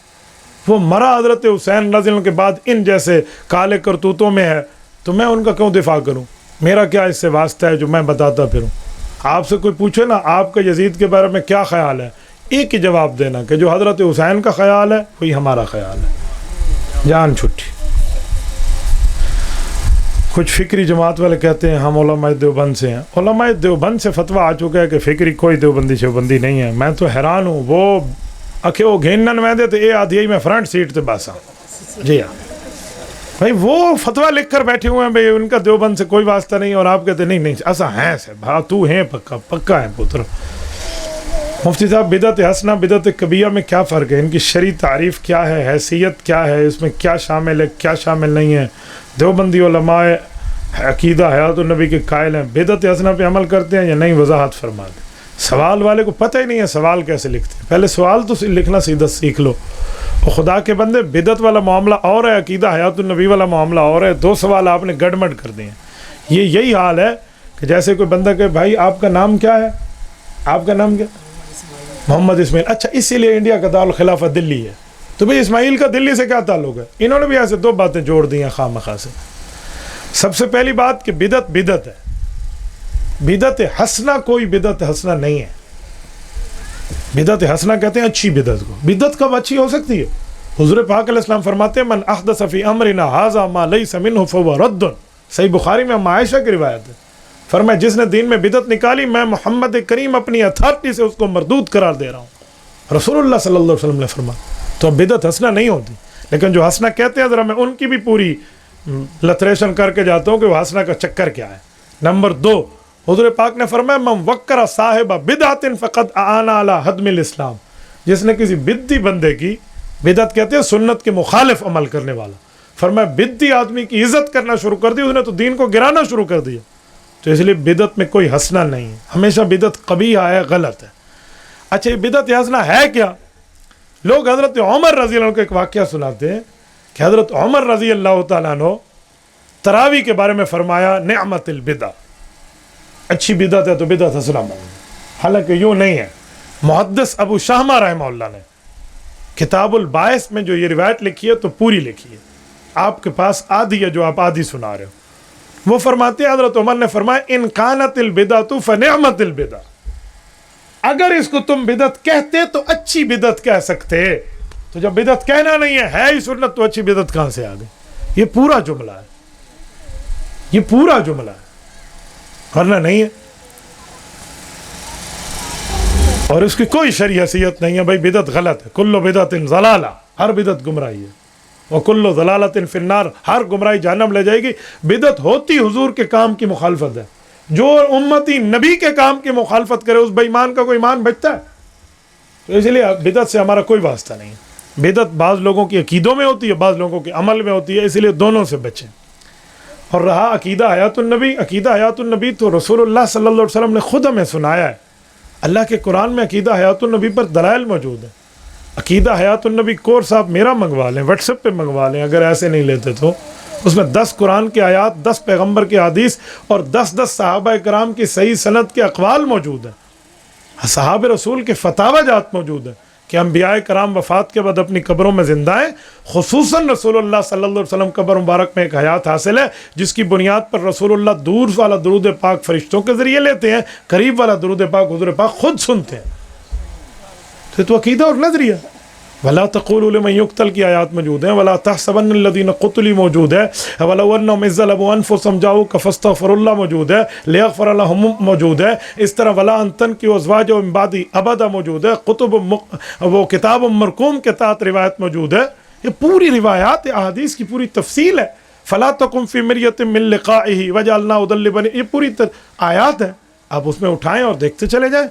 وہ مرا حضرت حسین رضی اللہ عنہ کے بعد ان جیسے کالے کرتوتوں میں ہے، تو میں ان کا کیوں دفاع کروں؟ میرا کیا اس سے واسطہ ہے جو میں بتاتا پھروں؟ آپ سے کوئی پوچھے نا آپ کا یزید کے بارے میں کیا خیال ہے، ایک ہی جواب دینا کہ جو حضرت حسین کا خیال ہے وہی ہمارا خیال ہے، جان چھٹی۔ کچھ فکری جماعت والے کہتے ہیں ہم علماء دیوبند سے ہیں، علماء دیوبند سے فتویٰ آ چکا ہے کہ فکری کوئی دیوبندی شیوبندی نہیں ہے۔ میں تو حیران ہوں، وہ اکھے وہ گھینن میں دے تو اے آدھی میں فرنٹ سیٹ تے باسا، جی ہاں بھائی وہ فتویٰ لکھ کر بیٹھے ہوئے ہیں بھائی ان کا دیوبند سے کوئی واسطہ نہیں، اور آپ کہتے نہیں ایسا ہے سے بھا تو ہیں پکا ہے پتر۔ مفتی صاحب بدعت حسنہ بدعت کبیہ میں کیا فرق ہے؟ ان کی شرعی تعریف کیا ہے، حیثیت کیا ہے، اس میں کیا شامل ہے کیا شامل نہیں ہے؟ دیوبندی علماء عقیدہ حیات النبی کے قائل ہیں، بدعت حسنہ پہ عمل کرتے ہیں یا نہیں؟ وضاحت فرما دیں۔ سوال والے کو پتہ ہی نہیں ہے سوال کیسے لکھتے ہیں، پہلے سوال تو لکھنا سیدھا سیکھ لو۔ اور خدا کے بندے بدعت والا معاملہ اور ہے، عقیدہ حیات النبی والا معاملہ اور ہے، 2 سوال آپ نے گڑمڑ کر دیے ہیں۔ یہی حال ہے کہ جیسے کوئی بندہ کہ بھائی آپ کا نام کیا ہے، آپ کا نام کیا؟ محمد اسماعیل، اچھا اسی لیے انڈیا کا دارالخلافہ دلی ہے، تو بھئی اسماعیل کا دلی سے کیا تعلق ہے؟ انہوں نے بھی ایسے 2 باتیں جوڑ دی ہیں خواہ مخواہ سے۔ سب سے پہلی بات کہ بدعت بدعت ہے، بدعت حسنہ کوئی بدعت حسنہ نہیں ہے۔ بدعت حسنہ کہتے ہیں اچھی بدعت کو، بدعت کب اچھی ہو سکتی ہے؟ حضور پاک علیہ السلام فرماتے ہیں من احدث فی امرنا ھذا ما لیس منہ فہو رد۔ صحیح بخاری میں عائشہ کی روایت ہے، فرمایا جس نے دین میں بدعت نکالی میں محمد کریم اپنی اتھارٹی سے اس کو مردود قرار دے رہا ہوں، رسول اللہ صلی اللہ علیہ وسلم نے فرمایا۔ تو اب بدعت حسنہ نہیں ہوتی، لیکن جو حسنہ کہتے ہیں ذرا میں ان کی بھی پوری لتریشن کر کے جاتا ہوں کہ وہ حسنہ کا چکر کیا ہے۔ نمبر 2، حضور پاک نے فرمایا من وقر صاحب بدعت فقد اعان علی ہدم الاسلام، جس نے کسی بدعتی بندے کی بدعت کہتے ہیں سنت کے مخالف عمل کرنے والا. فرمایا بدعتی آدمی کی عزت کرنا شروع کر دی, اس نے تو دین کو گرانا شروع کر دیا. تو اس لیے بدعت میں کوئی ہنسنا نہیں ہے, ہمیشہ بدعت قبیح ہے, غلط ہے. اچھا یہ بدعت ہنسنا ہے کیا؟ لوگ حضرت عمر رضی اللہ عنہ کو ایک واقعہ سناتے ہیں کہ حضرت عمر رضی اللہ تعالیٰ عنہ تراویح کے بارے میں فرمایا نعمت البدع, اچھی بدعت ہے تو بدعت ہنسنا مانگے. حالانکہ یوں نہیں ہے. محدث ابو شہمہ رحمہ اللہ نے کتاب الباعث میں جو یہ روایت لکھی ہے تو پوری لکھی ہے, آپ کے پاس آدھی ہے جو آپ آدھی سنا رہے ہو. وہ فرماتے ہیں حضرت عمر نے فرمایا ان کانت البدعۃ فنعمت البدع, اگر اس کو تم بدعت کہتے تو اچھی بدعت کہہ سکتے, تو جب بدعت کہنا نہیں ہے ہی سنت تو اچھی بدعت کہاں سے آ گئی؟ یہ پورا جملہ ہے, یہ پورا جملہ ہے, ورنہ نہیں ہے. اور اس کی کوئی شرعی حیثیت نہیں ہے. بھائی بدعت غلط ہے, کل بدعت ضلالہ, ہر بدعت گمراہی ہے. وکل ضلالۃ فی النار, ہر گمراہی جہنم لے جائے گی. بدعت ہوتی حضور کے کام کی مخالفت ہے. جو امتی نبی کے کام کی مخالفت کرے اس بے ایمان کا کوئی ایمان بچتا ہے؟ تو اس لیے بدعت سے ہمارا کوئی واسطہ نہیں ہے. بدعت بعض لوگوں کی عقیدوں میں ہوتی ہے, بعض لوگوں کے عمل میں ہوتی ہے, اس لیے دونوں سے بچیں. اور رہا عقیدہ حیات النبی, عقیدہ حیات النبی تو رسول اللہ صلی اللہ علیہ وسلم نے خود ہمیں سنایا ہے. اللہ کے قرآن میں عقیدہ حیات النبی پر دلائل موجود ہیں. عقیدہ حیات النبی کورس آپ میرا منگوا لیں, واٹس ایپ پہ منگوا لیں اگر ایسے نہیں لیتے تو. اس میں 10 قرآن کے آیات, 10 پیغمبر کے حدیث اور 10 صحابہ کرام کی صحیح سند کے اقوال موجود ہیں. صحابہ رسول کے فتاوی جات موجود ہیں کہ انبیاء کرام وفات کے بعد اپنی قبروں میں زندہ ہیں. خصوصاً رسول اللہ صلی اللہ علیہ وسلم قبر مبارک میں ایک حیات حاصل ہے جس کی بنیاد پر رسول اللہ دور والا درود پاک فرشتوں کے ذریعے لیتے ہیں, قریب والا درود پاک حضور پاک خود سنتے ہیں. تو عقیدہ اور نظریہ. ولا تقولوا لمن يقتل کی آیات موجود ہیں, ولا تحسبن الذين قتلوا موجود ہے, ولو انهم اذ ظلموا انفسهم جاءوك فاستغفروا الله موجود ہے, ليغفر لهم موجود ہے. اس طرح ولا ان تنكحوا ازواجهم من بعد ابدا موجود ہے. وہ کتاب مرقوم کے تحت روایت موجود ہے. یہ پوری روایات احادیث کی پوری تفصیل ہے. فلا تقم في مرية من لقائه وجعلنا هدى لبني, یہ پوری آیات ہے. آپ اس میں اٹھائیں اور دیکھتے چلے جائیں.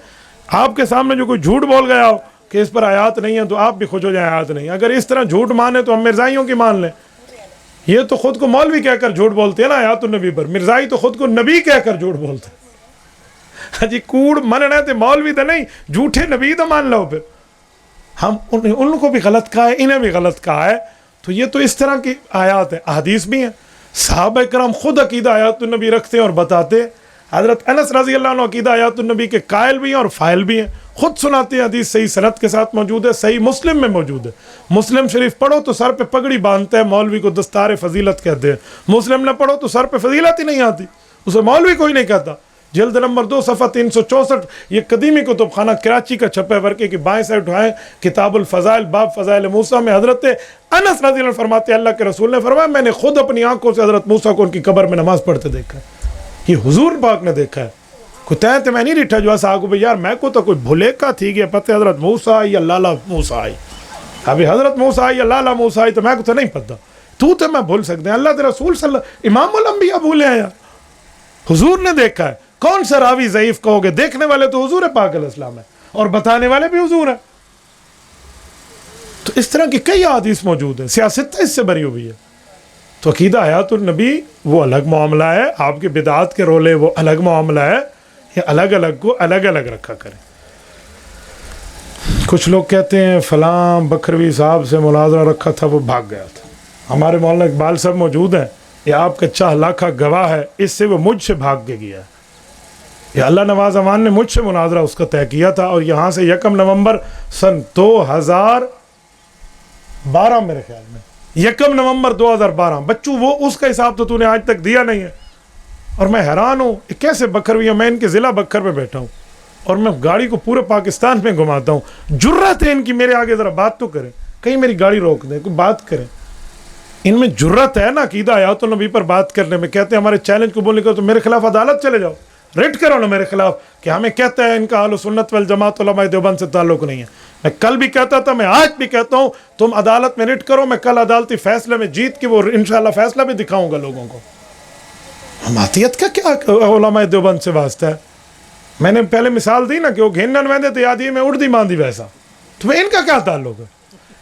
آپ کے سامنے جو کوئی جھوٹ بول گیا ہو کہ اس پر آیات نہیں ہے تو آپ بھی خوش ہو جائیں آیات نہیں. اگر اس طرح جھوٹ مانے تو ہم مرزائیوں کی مان لیں. یہ تو خود کو مولوی کہہ کر جھوٹ بولتے ہیں نا آیات النبی پر. مرزائی تو خود کو نبی کہہ کر جھوٹ بولتے ہیں. جی کوڑ مننا تے مولوی تو نہیں, جھوٹے نبی تو مان لو. پھر ہم ان کو بھی غلط کہا ہے, انہیں بھی غلط کہا ہے. تو یہ تو اس طرح کی آیات ہیں. احادیث بھی ہیں. صحابہ کرام خود عقیدہ آیات النبی رکھتے ہیں اور بتاتے ہیں. حضرت انس رضی اللہ عنہ عقیدہ آیات النبی کے قائل بھی ہیں اور فاعل بھی ہیں. خود سناتے ہیں, حدیث صحیح سند کے ساتھ موجود ہے, صحیح مسلم میں موجود ہے. مسلم شریف پڑھو تو سر پہ پگڑی باندھتا ہے, مولوی کو دستار فضیلت کہتے ہیں. مسلم نہ پڑھو تو سر پہ فضیلت ہی نہیں آتی, اسے مولوی کوئی نہیں کہتا. جلد نمبر 2 صفحہ 364, یہ قدیمی کتب خانہ کراچی کا چھپا ہے. ورقے کی بائیں سائڈ اٹھائیں, کتاب الفضائل باب فضائل موسیٰ میں حضرت انس رضی اللہ عنہ فرماتے ہیں اللہ کے رسول نے فرمایا میں نے خود اپنی آنکھوں سے حضرت موسیٰ کو ان کی قبر میں نماز پڑھتے دیکھا ہے. یہ حضور پاک نے دیکھا ہے. کوئی تہتے میں نہیں ریٹھا جو ایسا آگو بھئی یار میں کو تو کوئی بھولے کا تھی گیا پتہ حضرت موسیٰ آئی یا لالا موسیٰ آئی. ابھی حضرت موسیٰ آئی یا لالا موسیٰ آئی تو میں کو تو نہیں پتہ. تو میں بھول سکتے ہیں. اللہ کے رسول صلی اللہ امام الانبیاء بھولے ہیں یا حضور نے دیکھا ہے. کون سا راوی ضعیف کہو گے؟ دیکھنے والے تو حضور پاک علیہ السلام ہے اور بتانے والے بھی حضور ہیں. تو اس طرح کی کئی احادیث موجود ہیں. سیاست اس سے بری ہوئی ہے. تو عقیدہ حیات النبی وہ الگ معاملہ ہے, آپ کی بدعات کے رولے وہ الگ معاملہ ہے. یہ الگ الگ کو الگ الگ رکھا کریں. کچھ لوگ کہتے ہیں فلاں بکروی صاحب سے مناظرہ رکھا تھا وہ بھاگ گیا تھا. ہمارے مولانا اقبال صاحب موجود ہیں, یہ آپ کا چاہ لاکھا گواہ ہے, اس سے وہ مجھ سے بھاگ کے گیا ہے. یہ اللہ نواز امان نے مجھ سے مناظرہ اس کا طے کیا تھا اور یہاں سے 1 نومبر سن 2012 میرے خیال میں 1 نومبر 2012 بچوں وہ اس کا حساب تو نے آج تک دیا نہیں ہے. اور میں حیران ہوں کیسے بکروی ہے. میں ان کے ضلع بکر میں بیٹھا ہوں اور میں گاڑی کو پورے پاکستان میں گھماتا ہوں. جرت ہے ان کی میرے آگے ذرا بات تو کریں, کہیں میری گاڑی روک دیں, کوئی بات کریں. ان میں جرت ہے نا عقیدہ حیات النبی پر بات کرنے میں. کہتے ہیں ہمارے چیلنج کو بولنے کا تو میرے خلاف عدالت چلے جاؤ, ریٹ کرو نا میرے خلاف کہ ہمیں کہتا ہے ان کا اہل سنت والجماعت علماء دیوبند سے تعلق نہیں ہے. میں کل بھی کہتا تھا, میں آج بھی کہتا ہوں, تم عدالت میں ریٹ کرو, میں کل عدالتی فیصلے میں جیت کے وہ انشاءاللہ فیصلہ بھی دکھاؤں گا لوگوں کو. حماتیت کا کیا علماء دیوبند سے واسطہ ہے؟ میں نے پہلے مثال دی نا کہ وہ گھنن ویندے تھے یادی میں اڑدی ماندی ویسا, تو ان کا کیا تعلق ہے؟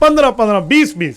15-15, 20-20।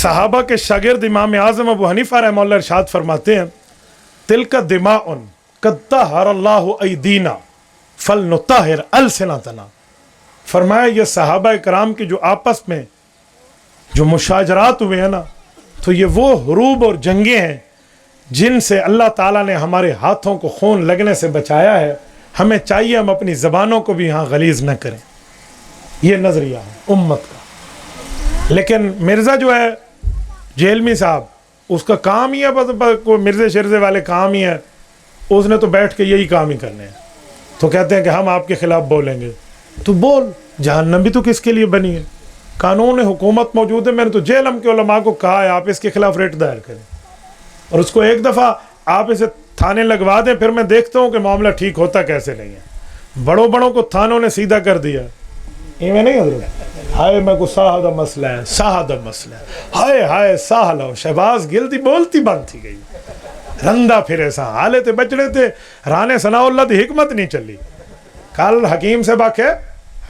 صحابہ کے شاگرد امام اعظم ابو حنیفہ رحمہ اللہ ارشاد فرماتے ہیں تلک دماء قد طہر اللہ ایدینا فلنطہر السنتنا. فرمایا یہ صحابہ کرام کی جو آپس میں جو مشاجرات ہوئے ہیں نا، تو یہ وہ حروب اور جنگیں ہیں جن سے اللہ تعالیٰ نے ہمارے ہاتھوں کو خون لگنے سے بچایا ہے. ہمیں چاہیے ہم اپنی زبانوں کو بھی یہاں غلیظ نہ کریں. یہ نظریہ ہے امت کا. لیکن مرزا جو ہے جیلمی صاحب، اس کا کام ہی ہے بس کوئی مرزے شرزے والے کام ہی ہے، اس نے تو بیٹھ کے یہی کام ہی کرنے ہیں. تو کہتے ہیں کہ ہم آپ کے خلاف بولیں گے. تو بول، جہنم بھی تو کس کے لیے بنی ہے؟ قانون حکومت موجود ہے. میں نے تو جیلم کے علماء کو کہا ہے آپ اس کے خلاف ریٹ دائر کریں، اور اس کو ایک دفعہ آپ اسے تھانے لگوا دیں، پھر میں دیکھتا ہوں کہ معاملہ ٹھیک ہوتا کیسے نہیں ہے. بڑوں کو تھانوں نے سیدھا کر دیا. یہ میں نہیں حضرت، ہائے میں کو ساہ دا مسئلہ ہے، ساہ دا مسئلہ ہے، ہائے ہائے ساہ لو. شہباز گل دی بولتی بند تھی گئی، رندہ پھرے سا حالے تے بچڑے تے رانے ثناء اللہ دی حکمت نہیں چلی. کل حکیم سے باکھے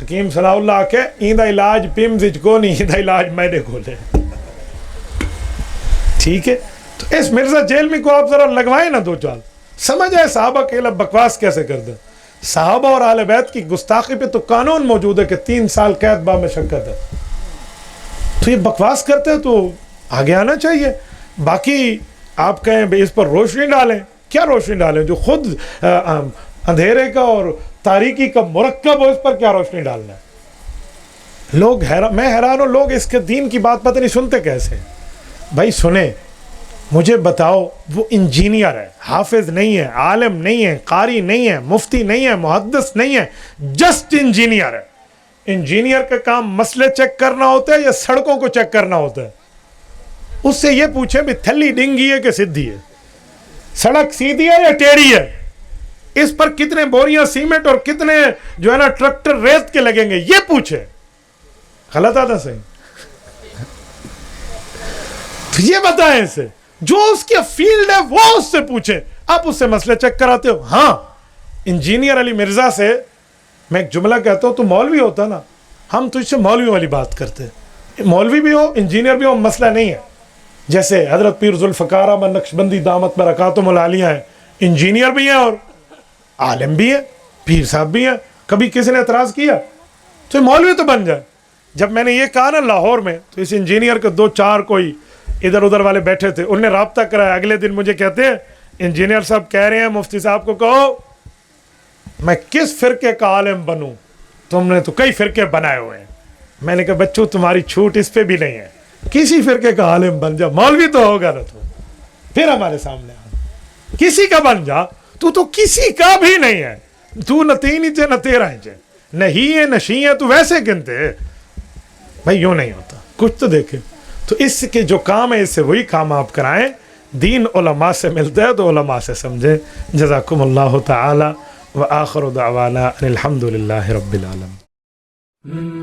حکیم ثناء اللہ آکے ایندہ علاج پیم زج کو نہیں، ایندہ علاج میڈے کو لے. ٹھیک ہے، تو اس مرزا جیل میں کو آپ ذرا لگوائیں نا دو چال، سمجھ آئے صحابہ کے خلاف بکواس کیسے کر دیں. صحابہ اور اہل بیت کی گستاخی پہ تو قانون موجود ہے کہ 3 سال قید با مشقت ہے. تو یہ بکواس کرتے ہیں تو آگے آنا چاہیے. باقی آپ کہیں بھئی اس پر روشنی ڈالیں، کیا روشنی ڈالیں؟ جو خود اندھیرے کا اور تاریکی کا مرکب ہو، اس پر کیا روشنی ڈالنا ہے؟ لوگ میں حیران ہوں، لوگ اس کے دین کی بات پتہ نہیں سنتے کیسے. بھائی سنیں، مجھے بتاؤ، وہ انجینئر ہے، حافظ نہیں ہے، عالم نہیں ہے، قاری نہیں ہے، مفتی نہیں ہے، محدث نہیں ہے، جسٹ انجینئر ہے. انجینئر کا کام مسئلے چیک کرنا ہوتا ہے یا سڑکوں کو چیک کرنا ہوتا ہے؟ اس سے یہ پوچھیں بھی تھلی ڈنگی ہے کہ سدھی ہے، سڑک سیدھی ہے یا ٹیڑھی ہے، اس پر کتنے بوریاں سیمنٹ اور کتنے جو ہے نا ٹریکٹر ریت کے لگیں گے، یہ پوچھیں. غلط آتا صحیح؟ تو یہ بتائیں اسے، جو اس کے فیلڈ ہے وہ اس سے پوچھیں. آپ اس سے مسئلے چیک کراتے ہو. ہاں، انجینئر علی مرزا سے میں ایک جملہ کہتا ہوں، تو مولوی ہوتا نا، ہم تجھ سے مولوی والی بات کرتے ہیں. مولوی بھی ہو، انجینئر بھی ہو، مسئلہ نہیں ہے. جیسے حضرت پیر ذوالفقار احمد نقشبندی دامت برکاتہم العالیہ ہیں، انجینئر بھی ہیں اور عالم بھی ہیں، پیر صاحب بھی ہیں. کبھی کسی نے اعتراض کیا؟ تو مولوی تو بن جائے. جب میں نے یہ کہا نا لاہور میں، تو اس انجینئر کے 2-4 کوئی ادھر ادھر والے بیٹھے تھے، انہوں نے رابطہ کرایا. اگلے دن مجھے کہتے ہیں انجینئر صاحب کہہ رہے ہیں مفتی صاحب کو کہو میں کس فرقے کا عالم بنوں، تم نے تو کئی فرقے بنائے ہوئے ہیں. میں نے کہا بچوں تمہاری چھوٹ اس پہ بھی نہیں ہے، کسی فرقے کا عالم بن جا، مولوی تو ہوگا نا. تو پھر ہمارے سامنے کسی کا بن جا، تو کسی کا بھی نہیں ہے. تو نہ 3 انچ نہ 13 انچ، نہ ہی ہے نہ شی ہے، تو ویسے گنتے. بھائی یوں نہیں ہوتا، کچھ تو دیکھیں. تو اس کے جو کام ہے اس سے وہی کام آپ کرائیں. دین علماء سے ملتا ہے تو علماء سے سمجھیں. جزاکم اللہ تعالی وآخر دعوانا ان الحمد للہ رب العالمین.